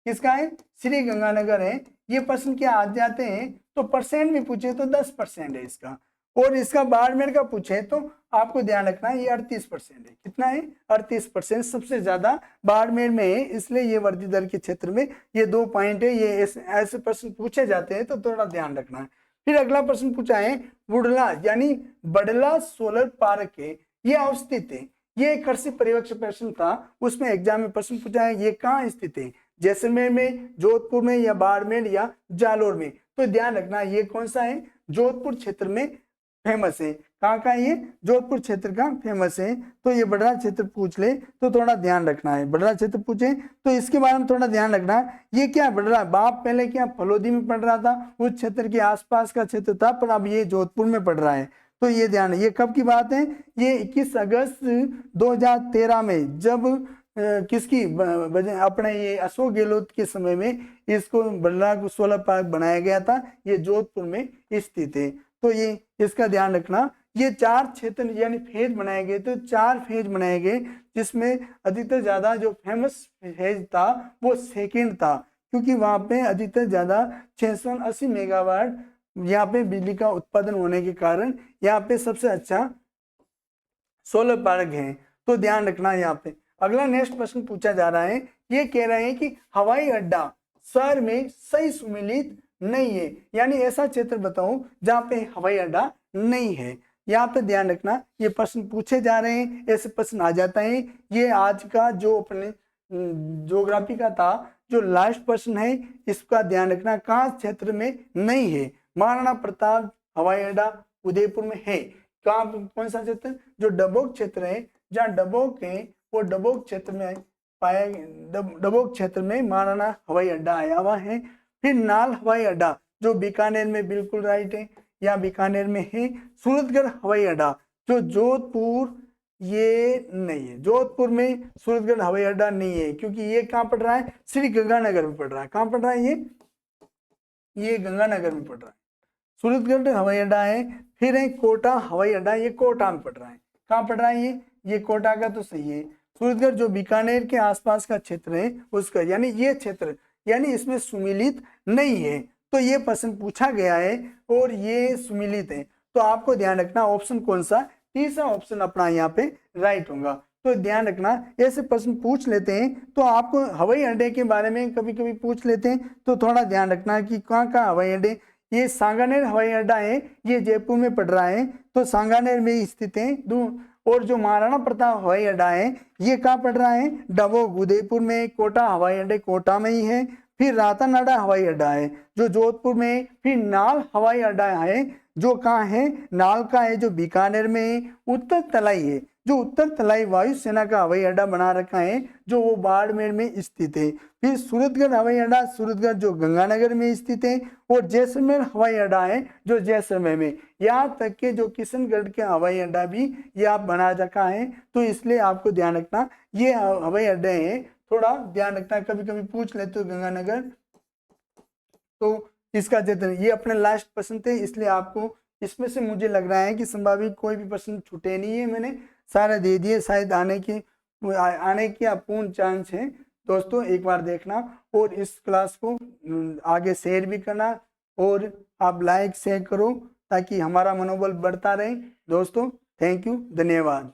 किसका है, श्री गंगानगर है। ये प्रश्न क्या आ जाते हैं तो परसेंट भी पूछे तो 10% है इसका। और इसका बाड़मेर का पूछे तो आपको ध्यान रखना ये 38% है। कितना है, 38%, सबसे ज्यादा बाड़मेर में है। इसलिए ये वृद्धि दर के क्षेत्र में ये 2 पॉइंट है। ये ऐसे प्रश्न पूछे जाते हैं तो थोड़ा ध्यान रखना है। फिर अगला प्रश्न पूछा है बुढ़ला यानी बड़ला सोलर पार्क है, ये अवस्थित है। ये कृषि परिवेक्ष प्रश्न था, उसमें एग्जाम में प्रश्न पूछा है ये कहाँ स्थित है, जैसलमेर में, जोधपुर में, या बाड़मेर या जालोर में। तो ध्यान रखना ये कौन सा है, जोधपुर क्षेत्र में फेमस है। कहाँ का ये, जोधपुर क्षेत्र का फेमस है। तो ये बड़ला क्षेत्र पूछ ले तो थोड़ा ध्यान रखना है। बड़ला क्षेत्र पूछे तो इसके बारे में थोड़ा ध्यान रखना। ये क्या बड़ला, बाप पहले क्या फलोदी में पढ़ रहा था, उस क्षेत्र के आसपास का क्षेत्र था, पर अब ये जोधपुर में पढ़ रहा है। तो ये ध्यान, ये कब की बात है, ये 21 अगस्त 2013 में, जब किसकी अपने ये अशोक गहलोत के समय में इसको बड़ला को सोलर पार्क बनाया गया था। ये जोधपुर में स्थित है। तो ये इसका ध्यान रखना। ये 4 क्षेत्र यानी फेज बनाए गए, तो 4 फेज बनाए गए, जिसमें अधिकतर ज्यादा जो फेमस फेज था वो सेकेंड था, क्योंकि वहां पे अधिकतर ज्यादा 680 मेगावाट यहाँ पे बिजली का उत्पादन होने के कारण यहाँ पे सबसे अच्छा सोलर पार्क है। तो ध्यान रखना यहाँ पे। अगला नेक्स्ट प्रश्न पूछा जा रहा है, ये कह रहे हैं कि हवाई अड्डा शहर में सही सुमिलित नहीं है, यानी ऐसा क्षेत्र बताओ जहाँ पे हवाई अड्डा नहीं है। यहाँ पे ध्यान रखना, ये प्रश्न पूछे जा रहे हैं, ऐसे प्रश्न आ जाता है। ये आज का जो अपने ज्योग्राफी का था जो लास्ट प्रश्न है, इसका ध्यान रखना, कहाँ क्षेत्र में नहीं है। महाराणा प्रताप हवाई अड्डा उदयपुर में है। कहाँ, कौन सा क्षेत्र, जो डबोक क्षेत्र है, जहाँ डबोक है वो डबोक क्षेत्र में पाया, डबोक क्षेत्र में महाराणा हवाई अड्डा आया हुआ है। फिर नाल हवाई अड्डा जो बीकानेर में, बिल्कुल राइट है, यहाँ बीकानेर में है। सूरतगढ़ हवाई अड्डा जो जोधपुर, ये नहीं है, जोधपुर में सूरतगढ़ हवाई अड्डा नहीं है, क्योंकि ये कहाँ पड़ रहा है, श्री गंगानगर में पड़ रहा है। कहाँ पड़ रहा है ये गंगानगर में पड़ रहा है। सूरतगढ़ हवाई अड्डा है। फिर है कोटा हवाई अड्डा, ये कोटा में पड़ रहा है। कहाँ पड़ रहा है ये कोटा का तो सही है। सूरतगढ़ जो बीकानेर के आसपास का क्षेत्र है उसका, यानी ये क्षेत्र, यानी इसमें सुमिलित नहीं है। तो ये प्रश्न पूछा गया है और ये सुमिलित है। तो आपको ध्यान रखना ऑप्शन कौन सा, तीसरा ऑप्शन अपना यहाँ पे राइट होगा। तो ध्यान रखना, ऐसे प्रश्न पूछ लेते हैं तो आपको हवाई अड्डे के बारे में कभी कभी पूछ लेते हैं, तो थोड़ा ध्यान रखना कि कहाँ कहाँ हवाई अड्डे। ये सांगानेर हवाई अड्डा है, ये जयपुर में पड़ रहा है, तो सांगानेर में स्थित है। और जो महाराणा प्रताप हवाई अड्डा है ये कहाँ पड़ रहा है, डबोक उदयपुर में। कोटा हवाई अड्डे कोटा में ही है। फिर रातानाडा हवाई अड्डा है जो जोधपुर में। फिर नाल हवाई अड्डा है जो कहाँ है, नाल का है जो बीकानेर में है। उत्तर तलाई है जो उत्तर तलाई वायुसेना का हवाई अड्डा बना रखा है, जो वो बाड़मेर में स्थित है। फिर सूरतगढ़ हवाई अड्डा, सूरतगढ़ जो गंगानगर में स्थित है। और जैसलमेर हवाई अड्डा है जो जैसलमेर में। यहाँ तक के जो किशनगढ़ के हवाई अड्डा भी ये आप बना रखा है। तो इसलिए आपको ध्यान रखना ये हवाई अड्डे हैं, थोड़ा ध्यान रखना, कभी कभी पूछ लेते हो गंगानगर। तो इसका जितना, ये अपने लास्ट प्रश्न थे, इसलिए आपको इसमें से मुझे लग रहा है कि संभावित कोई भी प्रश्न छूटे नहीं है, मैंने सारे दे दिए। शायद आने की अपूर्ण चांस है। दोस्तों एक बार देखना और इस क्लास को आगे शेयर भी करना, और आप लाइक शेयर करो ताकि हमारा मनोबल बढ़ता रहे। दोस्तों थैंक यू, धन्यवाद।